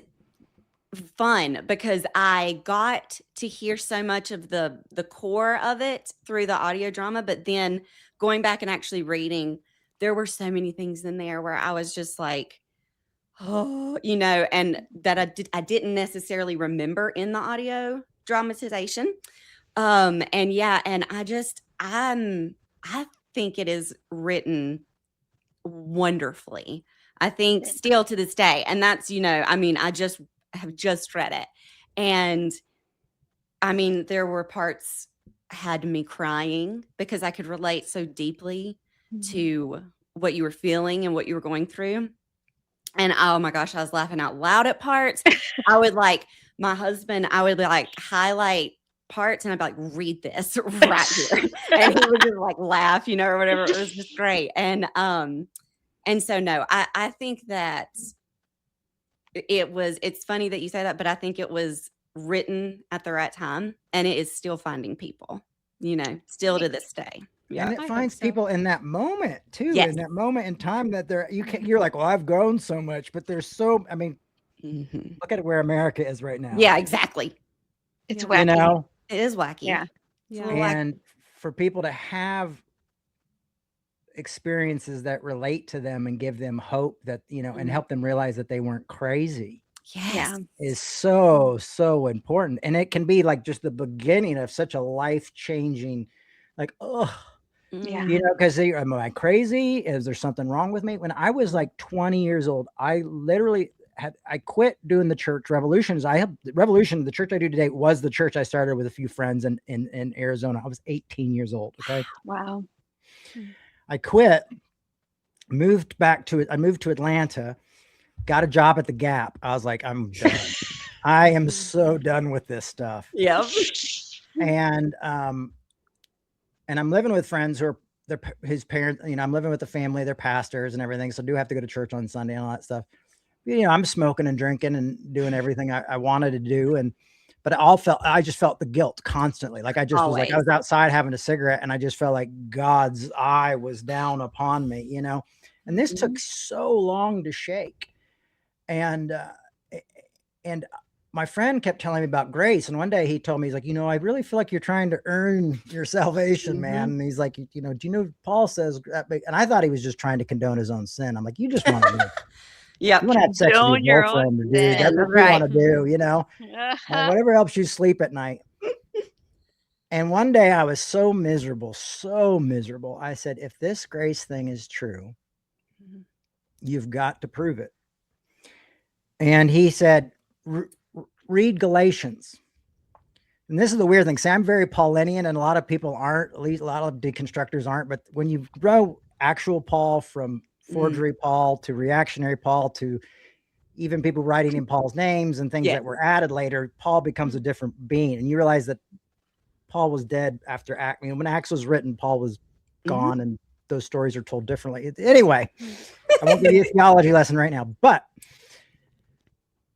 fun because I got to hear so much of the core of it through the audio drama, but then going back and actually reading, there were so many things in there where I was just like, oh, you know, and that I didn't necessarily remember in the audio dramatization. And yeah, and I think it is written wonderfully. I think still to this day, and that's, you know, I mean, I have just read it, and I mean, there were parts had me crying because I could relate so deeply to what you were feeling and what you were going through. And oh my gosh, I was laughing out loud at parts. I would like my husband, I would like highlight parts and I'd be like, read this right here. And he would just like laugh, you know, or whatever. It was just great. And so no, I think that it's funny that you say that, but I think it was written at the right time and it is still finding people, you know, still to this day. Yeah. And it finds people in that moment too, Yes. in that moment in time that you're like, well, I've grown so much, but there's so, I mean, look at where America is right now. Yeah, exactly. it's Yeah. wacky. You know, It is wacky. Yeah. It's a little wacky. and for people to have experiences that relate to them and give them hope that, you know, and help them realize that they weren't crazy Yes. is so important. And it can be like just the beginning of such a life-changing, like, oh, Yeah. you know, because am I crazy? Is there something wrong with me? When I was like 20 years old, I literally I quit doing the church Revolutions. The church I do today was the church I started with a few friends in Arizona. I was 18 years old. Okay. Wow. I quit, I moved to Atlanta, got a job at the Gap. I was like, I'm done. I am so done with this stuff. Yep. And I'm living with friends who are his parents, you know, I'm living with the family, they're pastors and everything. So I do have to go to church on Sunday and all that stuff. You know, I'm smoking and drinking and doing everything I wanted to do. But I just felt the guilt constantly. Like I was outside having a cigarette and I just felt like God's eye was down upon me, you know, and this took so long to shake. And my friend kept telling me about grace. And one day he told me, he's like, you know, I really feel like you're trying to earn your salvation, man. And he's like, you know, do you know, Paul says, and I thought he was just trying to condone his own sin. I'm like, you just want to live. Yep. You want to have sex with your girlfriend, dude. That's what you want to do, you know, and whatever helps you sleep at night. And one day I was so miserable. I said, if this grace thing is true, you've got to prove it. And he said, read Galatians. And this is the weird thing. See, I'm very Paulinian and a lot of people aren't, at least a lot of deconstructors aren't. But when you grow actual Paul from forgery Paul to reactionary Paul to even people writing in Paul's names and things that were added later, Paul becomes a different being. And you realize that Paul was dead after Acts. I mean, when Acts was written, Paul was gone and those stories are told differently. Anyway, I won't give you a theology lesson right now, but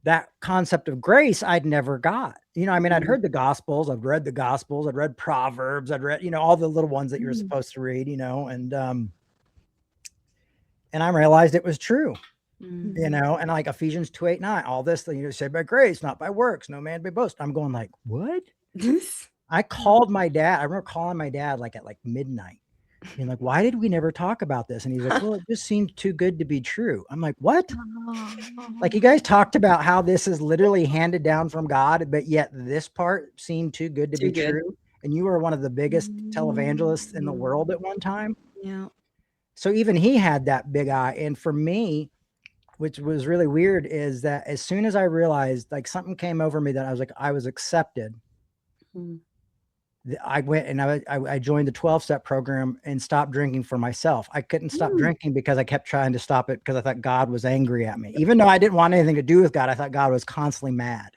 that concept of grace I'd never got. You know, I mean, I'd heard the Gospels, I've read the Gospels, I'd read Proverbs, I'd read, you know, all the little ones that you're supposed to read, you know, and I realized it was true, you know, and like Ephesians 2:8-9, all this thing, you know, saved by grace, not by works, no man be boast. I'm going like, what? I called my dad. I remember calling my dad like at like midnight. And like, why did we never talk about this? And he's like, well, it just seemed too good to be true. I'm like, what? Like you guys talked about how this is literally handed down from God, but yet this part seemed too good to be true. And you were one of the biggest televangelists in the world at one time. Yeah. So even he had that big eye. And for me, which was really weird, is that as soon as I realized like something came over me that I was like, I was accepted. I went and I joined the 12-step program and stopped drinking for myself. I couldn't stop drinking because I kept trying to stop it because I thought God was angry at me. Even though I didn't want anything to do with God, I thought God was constantly mad.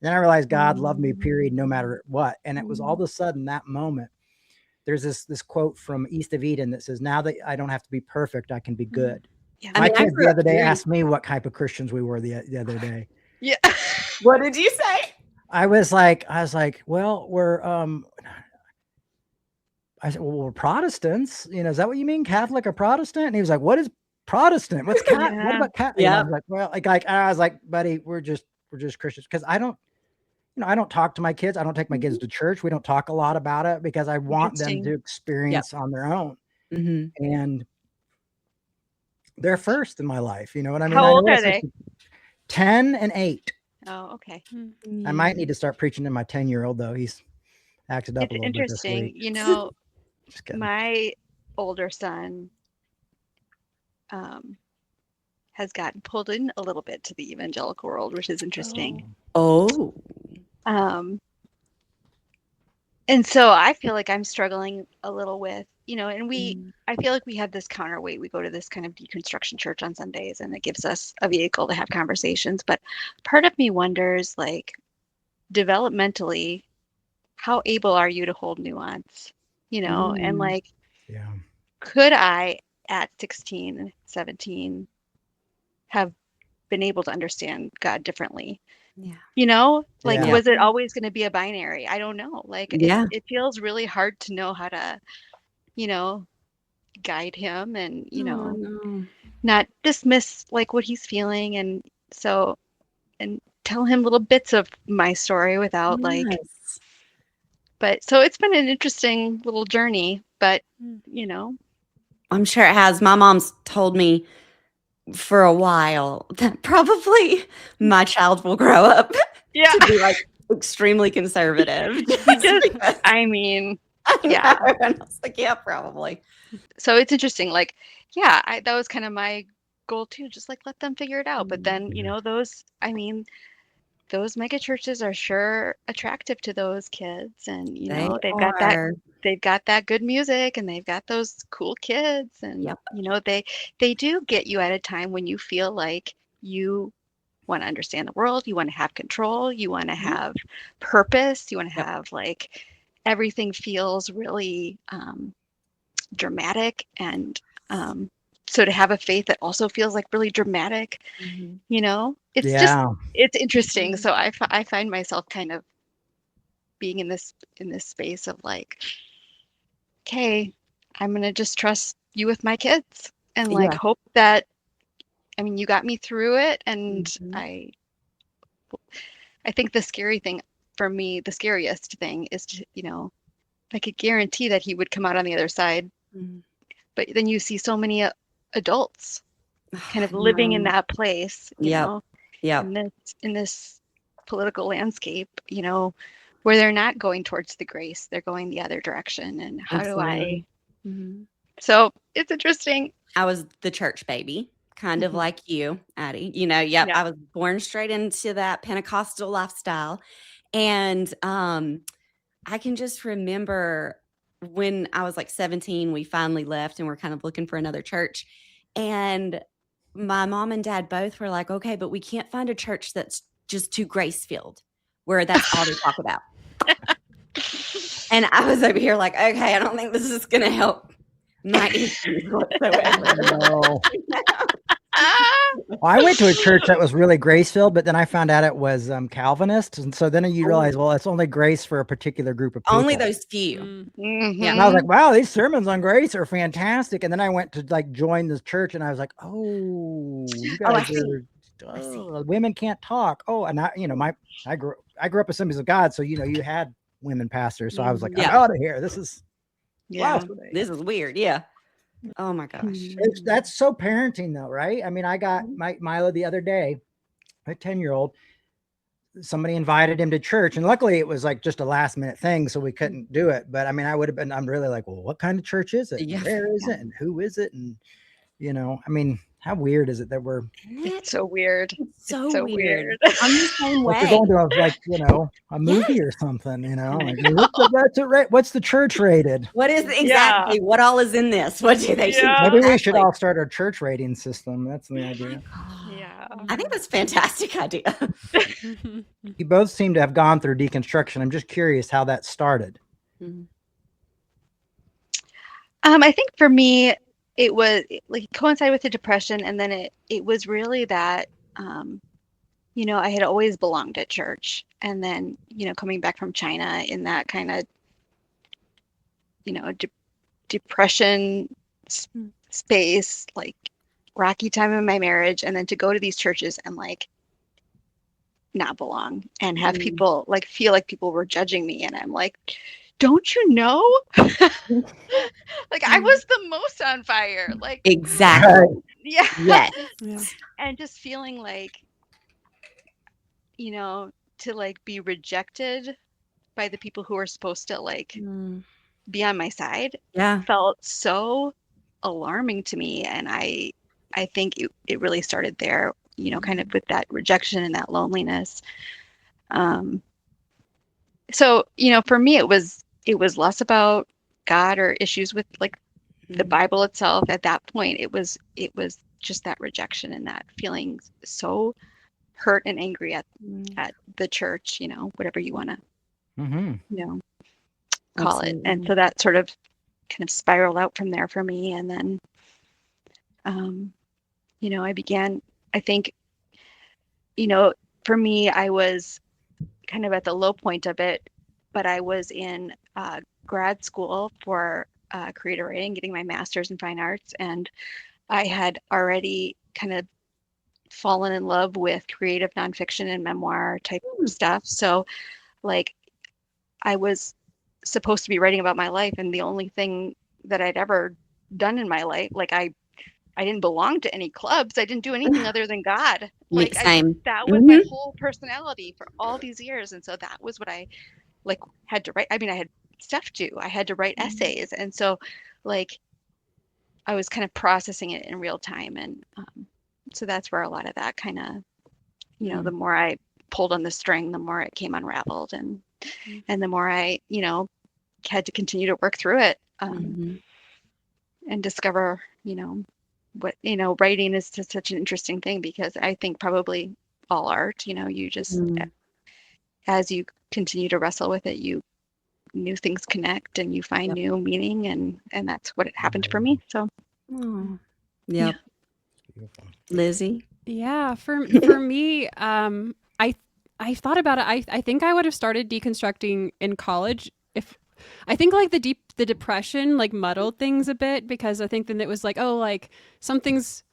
Then I realized God loved me, period, no matter what. And it was all of a sudden that moment. There's this quote from East of Eden that says, now that I don't have to be perfect, I can be good. Yeah. I My mean, I kids grew the up other day hearing. asked me what type of Christians we were the other day. Yeah. What did you say? I was like, well, we're I said, well, we're Protestants. You know, is that what you mean, Catholic or Protestant? And he was like, what is Protestant? What's cat? What Yeah. about cat? You know, I Yeah. was like, well, I was like, buddy, we're just Christians, because I don't, I don't talk to my kids. I don't take my kids to church. We don't talk a lot about it because I want them to Interesting. experience on their own. Mhm. And they're first in my life. You know what I mean? How I old know are it's they? 10 and 8. Oh, okay. I might need to start preaching to my 10-year-old though. He's acted up It's a little bit this interesting. week. You know, Just kidding. my older son has gotten pulled in a little bit to the evangelical world, which is interesting. Oh. And so I feel like I'm struggling a little with, you know, and I feel like we have this counterweight. We go to this kind of deconstruction church on Sundays, and it gives us a vehicle to have conversations. But part of me wonders, like, developmentally, how able are you to hold nuance, you know? And like, Yeah. could I at 16, 17 have been able to understand God differently? Yeah. You know, like, Yeah. was it always going to be a binary? I don't know. Like, Yeah. it feels really hard to know how to, you know, guide him and, you know, no. not dismiss like what he's feeling. And so, and tell him little bits of my story without like, Yes. but so it's been an interesting little journey, but, you know, I'm sure it has. My mom's told me for a while that probably my child will grow up yeah, to be like extremely conservative. just, I mean, yeah. And I was like, yeah, probably. So it's interesting. Like, yeah, that was kind of my goal too. Just like let them figure it out. But then, you know, those mega churches are sure attractive to those kids, and you know, They they've got that good music, and they've got those cool kids, and Yep. you know, they do get you at a time when you feel like you want to understand the world, you want to have control, you want to have purpose, you want to Yep. have like everything feels really dramatic, and so to have a faith that also feels like really dramatic, you know, it's just it's interesting. So I find myself kind of being in this space of like, okay, I'm gonna just trust you with my kids and like hope that, I mean, you got me through it, and I think the scary thing for me, the scariest thing is to, you know, I could guarantee that he would come out on the other side. But then you see so many adults kind of living in that place, you know, in this political landscape, you know, where they're not going towards the grace, they're going the other direction. And how do I? So it's interesting. I was the church baby, kind of like you, Addie. You know, I was born straight into that Pentecostal lifestyle. And I can just remember when I was like 17, we finally left and we're kind of looking for another church. And my mom and dad both were like, okay, but we can't find a church that's just too grace-filled, where that's all they talk about. And I was over here like, okay, I don't think this is going to help my issues whatsoever. No. Well, I went to a church that was really grace-filled, but then I found out it was Calvinist, and so then you realize, well, it's only grace for a particular group of people. Only those few. Yeah, and I was like, wow, these sermons on grace are fantastic. And then I went to like join this church, and I was like, oh, you guys women can't talk. Oh, and I grew up Assemblies of God, so you know you had women pastors, so I was like, I'm out of here. This is this is weird. Yeah. Oh my gosh. That's so parenting though, right? I mean, I got Milo the other day, my 10-year-old, somebody invited him to church, and luckily it was like just a last minute thing, so we couldn't do it. But I mean, I'm really like, well, what kind of church is it? Where is it? And who is it? And you know, I mean, how weird is it that we're it's so weird. It's so weird. I'm the same way. We're going to like, you know, a movie or something, you know, like, what's the church rated? What is exactly what all is in this? What do they Maybe we should all start our church rating system. That's the idea. I think that's a fantastic idea. You both seem to have gone through deconstruction. I'm just curious how that started. I think for me, it was like it coincided with the depression, and then it was really that I had always belonged at church, and then coming back from China in that kind of depression space, like rocky time in my marriage, and then to go to these churches and like not belong and have people like feel like people were judging me, and I'm like, don't you know? Like I was the most on fire, like Exactly. yeah. Yes. Yeah. And just feeling like to like be rejected by the people who are supposed to like be on my side Yeah. felt so alarming to me. And I think it really started there, kind of with that rejection and that loneliness. So for me it was less about God or issues with like the Bible itself. At that point it was just that rejection and that feeling so hurt and angry at the church, whatever you want to call it. And so that sort of kind of spiraled out from there for me. And then I began, I think, for me, I was kind of at the low point of it, but I was in grad school for creative writing, getting my master's in fine arts. And I had already kind of fallen in love with creative nonfiction and memoir type stuff. So like I was supposed to be writing about my life, and the only thing that I'd ever done in my life, like I didn't belong to any clubs. I didn't do anything other than God. Like Same. that was my whole personality for all these years. And so that was what I like had to write. I mean, I had stuff to, I had to write essays. And so like I was kind of processing it in real time. And so that's where a lot of that kind of, the more I pulled on the string, the more it came unraveled, and the more I, had to continue to work through it and discover, what, writing is just such an interesting thing, because I think probably all art, you just, as you continue to wrestle with it, new things connect and you find new meaning, and that's what happened for me. So, yeah. Lizzie? Yeah, for me, I thought about it. I think I would have started deconstructing in college. If I think like the depression like muddled things a bit, because I think then it was like, oh, like something's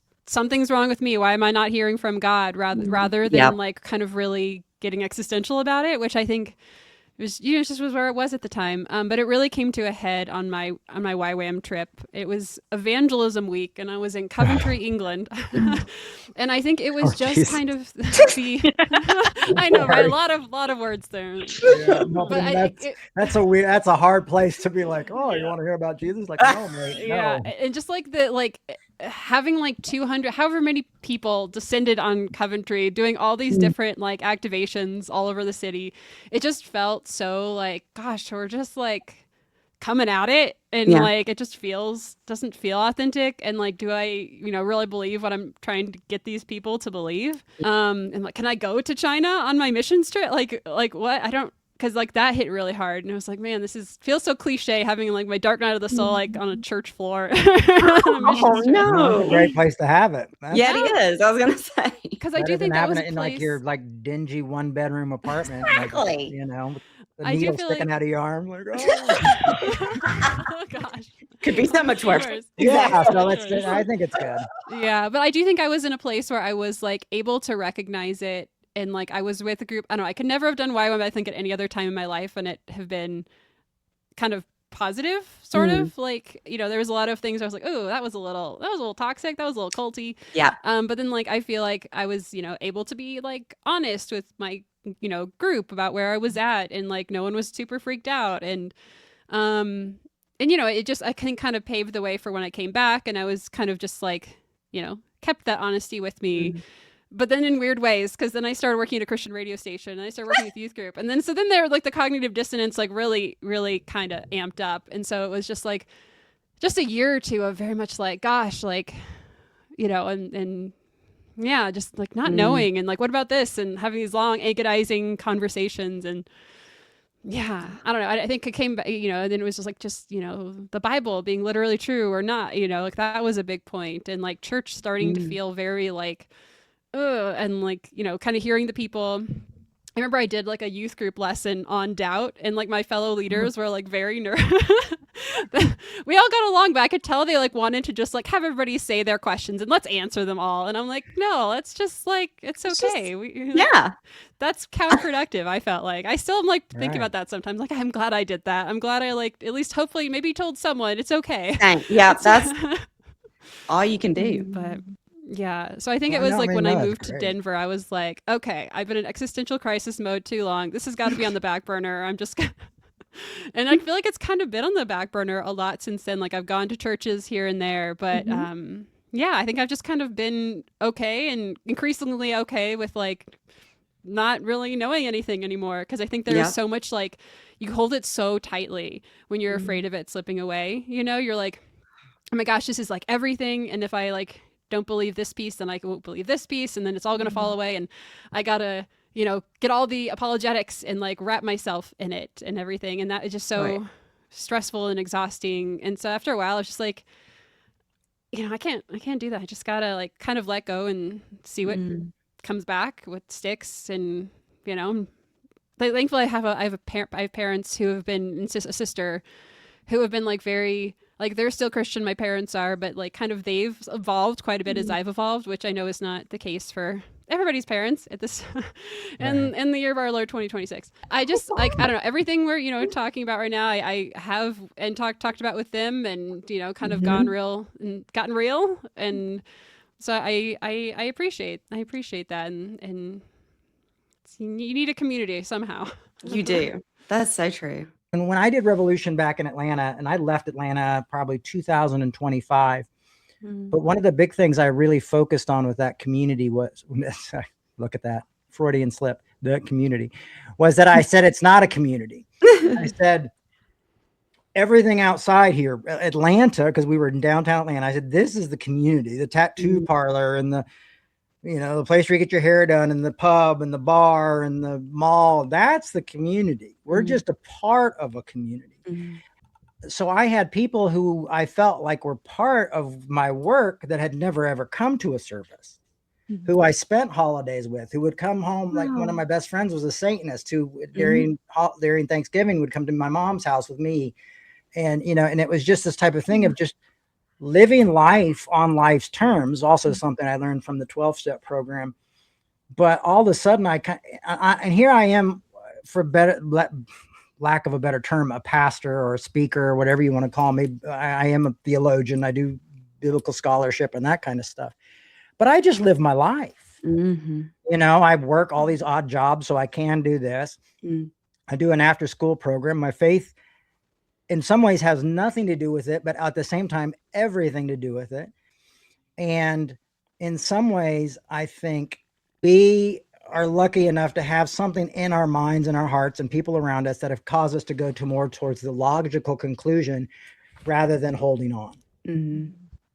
wrong with me. Why am I not hearing from God? Rather than like kind of really getting existential about it, which I think was just was where it was at the time. But it really came to a head on my YWAM trip. It was evangelism week, and I was in Coventry, England, and I think it was kind of the. I know, right? A lot of words there. Yeah, no, but that's a hard place to be like, oh, you want to hear about Jesus? Like, no, mate, no. Yeah, and just like having like 200, however many people descended on Coventry, doing all these different like activations all over the city. It just felt so like, gosh, we're just like coming at it, and like it just doesn't feel authentic. And like, do I really believe what I'm trying to get these people to believe? And like, can I go to China on my mission trip? Like what? I don't. Because like that hit really hard, and it was like, man, feels so cliche having like my dark night of the soul like on a church floor. Oh no, it's a great place to have it. Yeah, it is. I was gonna say, because I do think that was it in like your like dingy 1-bedroom apartment. Exactly. Like, the needle sticking out of your arm. Like, oh gosh, could be so much worse. Yeah, so I think it's good. Yeah, but I do think I was in a place where I was like able to recognize it. And like I was with a group, I don't know, I could never have done YWAM, I think, at any other time in my life, and it have been kind of positive, sort of. Like, there was a lot of things I was like, oh, that was a little toxic, that was a little culty. Yeah. But then like I feel like I was, able to be like honest with my, group about where I was at, and like no one was super freaked out, and it just I can kind of paved the way for when I came back, and I was kind of just like, kept that honesty with me. But then in weird ways, because then I started working at a Christian radio station, and I started working with youth group. And then there, like the cognitive dissonance, like really, really kind of amped up. And so it was just like, just a year or two of very much like, gosh, like, and yeah, just like not knowing. And like, what about this? And having these long agonizing conversations. And Yeah, I don't know. I think it came back, and then it was just the Bible being literally true or not, like that was a big point, and like church starting to feel very like, ugh, and like, kind of hearing the people. I remember I did like a youth group lesson on doubt, and like my fellow leaders were like very nervous. We all got along, but I could tell they like wanted to just like have everybody say their questions and let's answer them all. And I'm like, no, let's just like, it's okay. Yeah. That's counterproductive. I felt like I still am like thinking Right. about that sometimes. Like, I'm glad I did that. I'm glad I like at least hopefully maybe told someone it's okay. Yeah, that's all you can do. But yeah, so I think it Well, was no, I like mean, when no, I that's moved to great. Denver, I was like, okay, I've been in existential crisis mode too long. This has got to be on the back burner. I'm just and I feel like it's kind of been on the back burner a lot since then. Like I've gone to churches here and there, but yeah, I think I've just kind of been okay and increasingly okay with like not really knowing anything anymore, because I think there's Yeah. so much like you hold it so tightly when you're afraid of it slipping away. You're like, oh my gosh, this is like everything, and if I like don't believe this piece, then I won't believe this piece, and then it's all going to fall away, and I gotta get all the apologetics and like wrap myself in it and everything, and that is just so Right. stressful and exhausting. And so after a while it's just like, I can't do that. I just gotta like kind of let go and see what comes back, what sticks. And thankfully I have parents who have been, and a sister who have been like very like, they're still Christian, my parents are, but like kind of they've evolved quite a bit as I've evolved, which I know is not the case for everybody's parents at this in the year of our Lord 2026. I just like, I don't know, everything we're talking about right now, I have and talked about with them, and kind of gone real and gotten real. And so I appreciate that, and you need a community somehow. You do. That's so true. And when I did Revolution back in Atlanta, and I left Atlanta probably 2025, but one of the big things I really focused on with that community was, look at that Freudian slip, the community, was that I said, it's not a community. I said, everything outside here, Atlanta, because we were in downtown Atlanta, I said, this is the community, the tattoo parlor and the place where you get your hair done, and the pub and the bar and the mall. That's the community. We're just a part of a community. So I had people who I felt like were part of my work that had never, ever come to a service, who I spent holidays with, who would come home. Like one of my best friends was a Satanist who during Thanksgiving would come to my mom's house with me. And, and it was just this type of thing of just living life on life's terms, also something I learned from the 12-step program. But all of a sudden and here I am, for lack of a better term, a pastor or a speaker or whatever you want to call me. I am a theologian. I do biblical scholarship and that kind of stuff, but I just live my life. I work all these odd jobs so I can do this. I do an after school program. My faith in some ways has nothing to do with it, but at the same time, everything to do with it. And in some ways, I think we are lucky enough to have something in our minds and our hearts and people around us that have caused us to go to more towards the logical conclusion rather than holding on.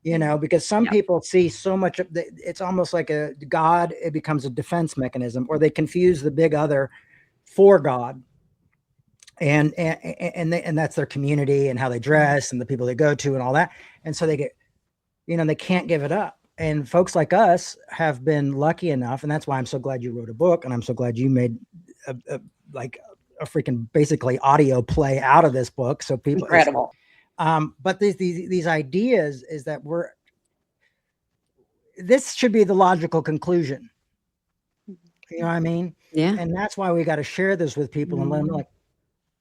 Because some people see so much of it's almost like a God, it becomes a defense mechanism, or they confuse the big other for God. And that's their community and how they dress and the people they go to and all that. And so they get, they can't give it up. And folks like us have been lucky enough. And that's why I'm so glad you wrote a book. And I'm so glad you made a freaking basically audio play out of this book. So people, incredible. But these ideas is that this should be the logical conclusion. You know what I mean? Yeah. And that's why we got to share this with people and let them know, like,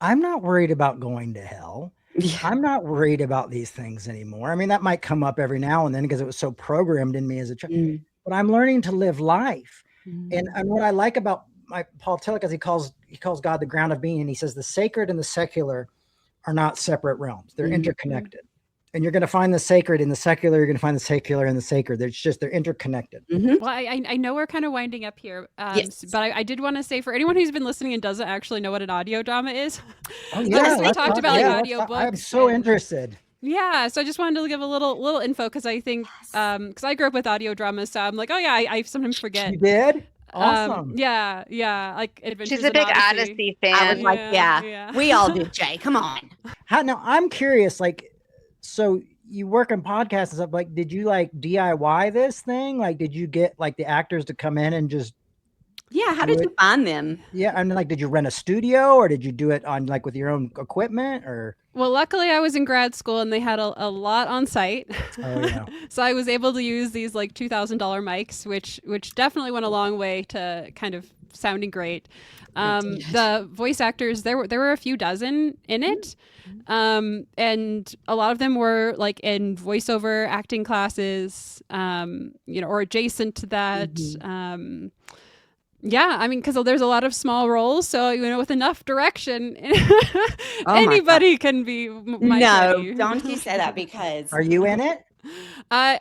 I'm not worried about going to hell. I'm not worried about these things anymore. I mean, that might come up every now and then because it was so programmed in me as a child, but I'm learning to live life. And what I like about Paul Tillich is he calls God the ground of being. And he says the sacred and the secular are not separate realms. They're interconnected. And you're going to find the sacred in the secular. You're going to find the secular in the sacred. They're interconnected. Well, I know we're kind of winding up here, Yes. but I did want to say, for anyone who's been listening and doesn't actually know what an audio drama is, Oh yeah, we talked about audio books. I'm so interested. Yeah, so I just wanted to give a little info because I think because I grew up with audio dramas, so I'm like, oh yeah, I sometimes forget. You did? Awesome. Yeah, like Adventures She's a in big Odyssey. Odyssey I was fan. like, yeah, Yeah. we all did, Jay. Come on. Now I'm curious, like, so you work in podcasts and stuff, like, did you like DIY this thing? Like, did you get like the actors to come in and just, Yeah, how Do did you find them? yeah, I mean, like, did you rent a studio or did you do it on like with your own equipment or? Well, luckily I was in grad school and they had a lot on site. Oh yeah. So I was able to use these like $2,000 mics, which definitely went a long way to kind of sounding great. The voice actors, there were a few dozen in it. And a lot of them were like in voiceover acting classes, or adjacent to that. Yeah, I mean, because there's a lot of small roles, so with enough direction, anybody can be Mike No, Reddy. don't you say that because Are you in it?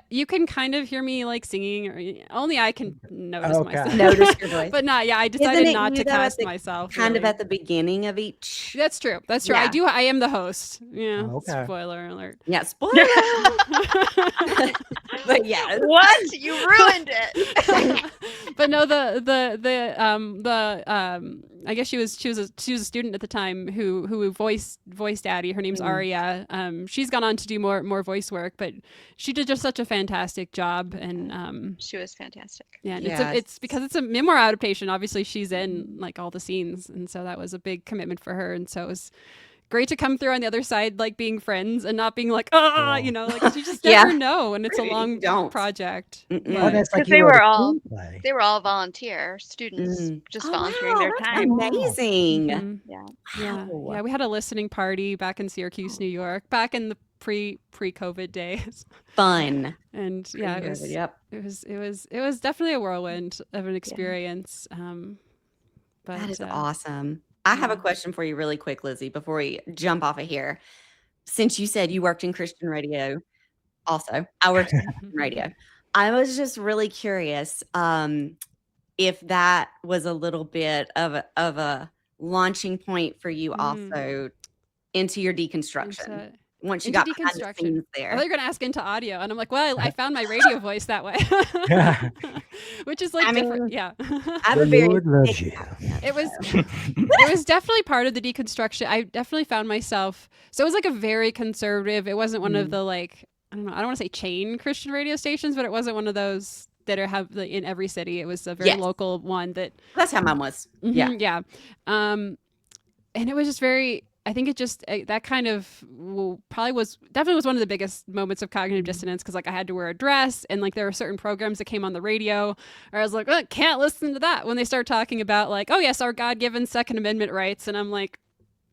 You can kind of hear me like singing, or only I can notice Okay. myself. notice your voice. But not, yeah, I Isn't decided it not you, to though, at cast the- myself. kind of really. at the beginning of each. That's true. Yeah. I am the host. Yeah. Okay. Spoiler alert. Yeah, spoiler. But yeah, What? You ruined it. But no, I guess she was a student at the time who voiced Addie. Her name's Aria. She's gone on to do more voice work, but she did just such a fantastic job. And She was fantastic. yeah, and Yes. it's because it's a memoir adaptation. Obviously, she's in like all the scenes, and so that was a big commitment for her. And so it was great to come through on the other side, like being friends and not being like, like you just Yeah. never know, and it's a You long don't. project. Mm-mm. Oh, But- that's like Because you they wrote were a all- screenplay. They were all volunteer students, just Oh, volunteering wow, their that's time. amazing. Mhm. Yeah. Yeah, Wow. yeah. We had a listening party back in Syracuse, New York, back in the pre-COVID days, Fun. and yeah, it was Yep. it was definitely a whirlwind of an experience. But That is awesome. I have a yeah. question for you really quick, Lizzie, before we jump off of here. Since you said you worked in Christian radio, also, I worked in Christian radio. I was just really curious if that was a little bit of a launching point for you also into your deconstruction. Once you into got behind the deconstruction. scenes I there. thought you were gonna ask into audio, and I'm like, well, I found my radio voice that way, which is like I different. mean, Yeah, I have The a very Lord loves big- you. it was definitely part of the deconstruction. I definitely found myself. So it was like a very conservative. It wasn't one of the like, I don't know. I don't want to say chain Christian radio stations, but it wasn't one of those that have in every city. It was a very Yes. local one that. That's how mine was. Yeah. Yeah. And it was just very. I think it just that kind of definitely was one of the biggest moments of cognitive dissonance, because like I had to wear a dress, and like there were certain programs that came on the radio where I was like, can't listen to that when they start talking about like, oh yes, our God-given Second Amendment rights, and I'm like,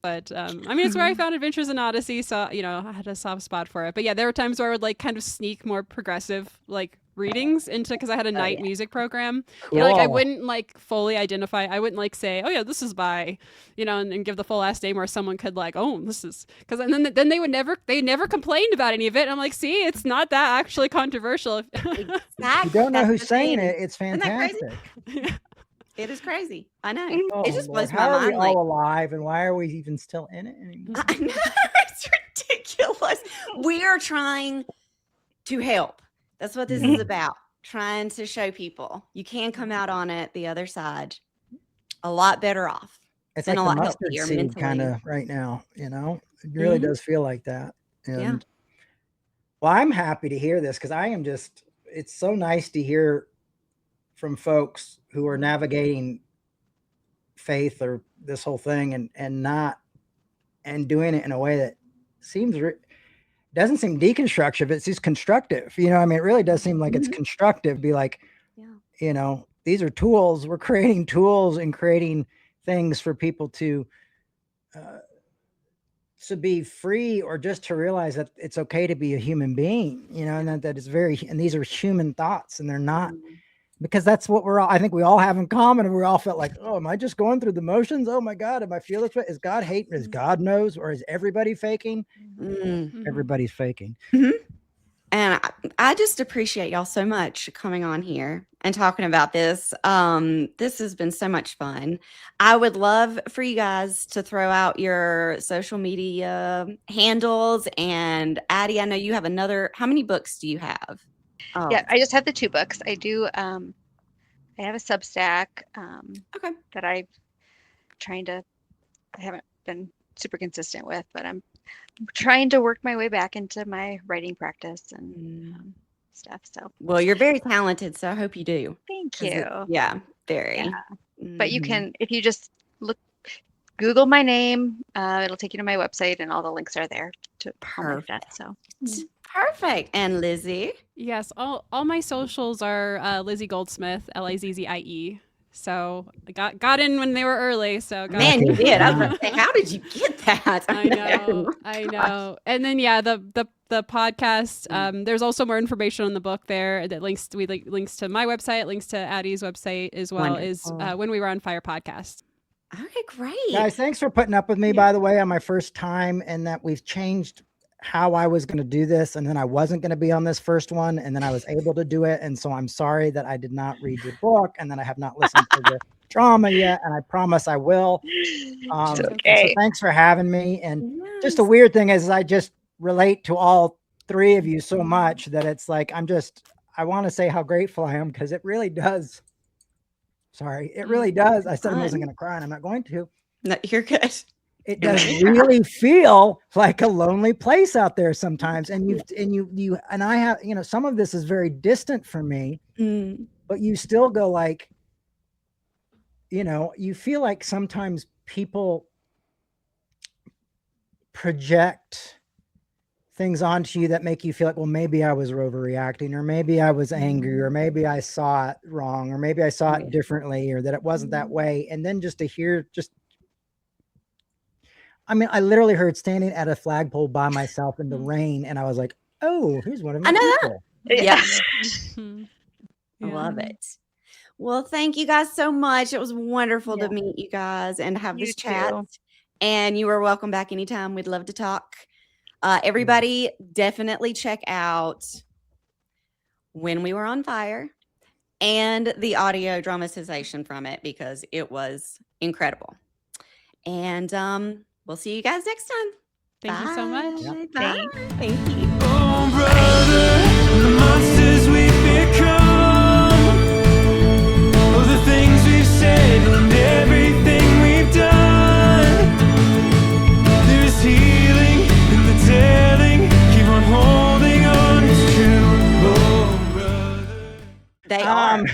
but I mean, it's where I found Adventures in Odyssey, so I had a soft spot for it. But yeah, there were times where I would like kind of sneak more progressive like readings into, because I had a night music program. Like I Cool. wouldn't like fully identify. I wouldn't like say, oh yeah, this is by, and give the full last name, where someone could like, oh, this is, because and then they never complained about any of it. And I'm like, see, it's not that actually controversial. You don't know who's saying it. It's Isn't that crazy? fantastic. It is crazy. I know. Oh, It just Lord. blows How my are we mind. Like, all alive, and why are we even still in it anymore? I know. It's ridiculous. We are trying to help. That's what this is about. Trying to show people you can come out on it the other side a lot better off. It's And like a the lot mustard healthier seed kind mentally. of right now, it really Mhm. does feel like that. And Yeah. well, I'm happy to hear this, because it's so nice to hear from folks who are navigating faith or this whole thing and doing it in a way that doesn't seem deconstructive. It's just constructive. I mean, it really does seem like it's constructive. Be like, Yeah. These are tools. We're creating tools and creating things for people to be free, or just to realize that it's okay to be a human being, and that is and these are human thoughts, and they're not, because that's what I think we all have in common. And we all felt like, oh, am I just going through the motions? Oh my God, am I feel this way? Is God hating? Is God knows? Or is everybody faking? Mm. Everybody's faking. And I just appreciate y'all so much coming on here and talking about this. This has been so much fun. I would love for you guys to throw out your social media handles. And Addie, I know you have how many books do you have? Oh, Yeah, I just have the 2 books. I do I have a Substack Okay. that I haven't been super consistent with, but I'm trying to work my way back into my writing practice and stuff. So, Well, you're very talented, so I hope you do. thank 'Cause you. yeah, very. Yeah. But you Mhm. can, if you just Google my name, it'll take you to my website, and all the links are there to all my stuff. So, Perfect. And Lizzie? Yes, all my socials are Lizzie Goldsmith, Lizzie. So I got in when they were early. So Man, you did. I was about to say, how did you get that? I know. And then the podcast. There's also more information on the book there that links to my website, links to Addie's website as well. Wonderful. Is When We Were on Fire podcast. Okay, great. Guys, thanks for putting up with me, by the way, on my first time, and that we've changed how I was going to do this. And then I wasn't going to be on this first one. And then I was able to do it. And so I'm sorry that I did not read your book and then I have not listened to the drama yet. And I promise I will. okay. So thanks for having me. And Yes. just a weird thing is I just relate to all three of you so much that it's like, I want to say how grateful I am because it really does. Sorry, it really does. I said I wasn't going to cry and I'm not going to. No, you're good. It does really feel like a lonely place out there sometimes. And I have, some of this is very distant from me, but you still go like, you feel like sometimes people project things onto you that make you feel like, well, maybe I was overreacting, or maybe I was angry, or maybe I saw it wrong, or maybe I saw it differently, or that it wasn't that way. And then just to hear I literally heard standing at a flagpole by myself in the rain, and I was like, oh, here's one of my people. Yeah. Yeah. I love it. Well, thank you guys so much. It was wonderful to meet you guys and have this chat. too. And you are welcome back anytime. We'd love to talk. Everybody definitely check out When We Were on Fire and the audio dramatization from it because it was incredible. And we'll see you guys next time. Thank you so much. Bye. Thanks. Bye. Thank you. Oh, brother, the monsters we've become, oh, the things we've said and everything we've done. There's healing in the telling, keep on holding on, it's true, oh, brother. They are.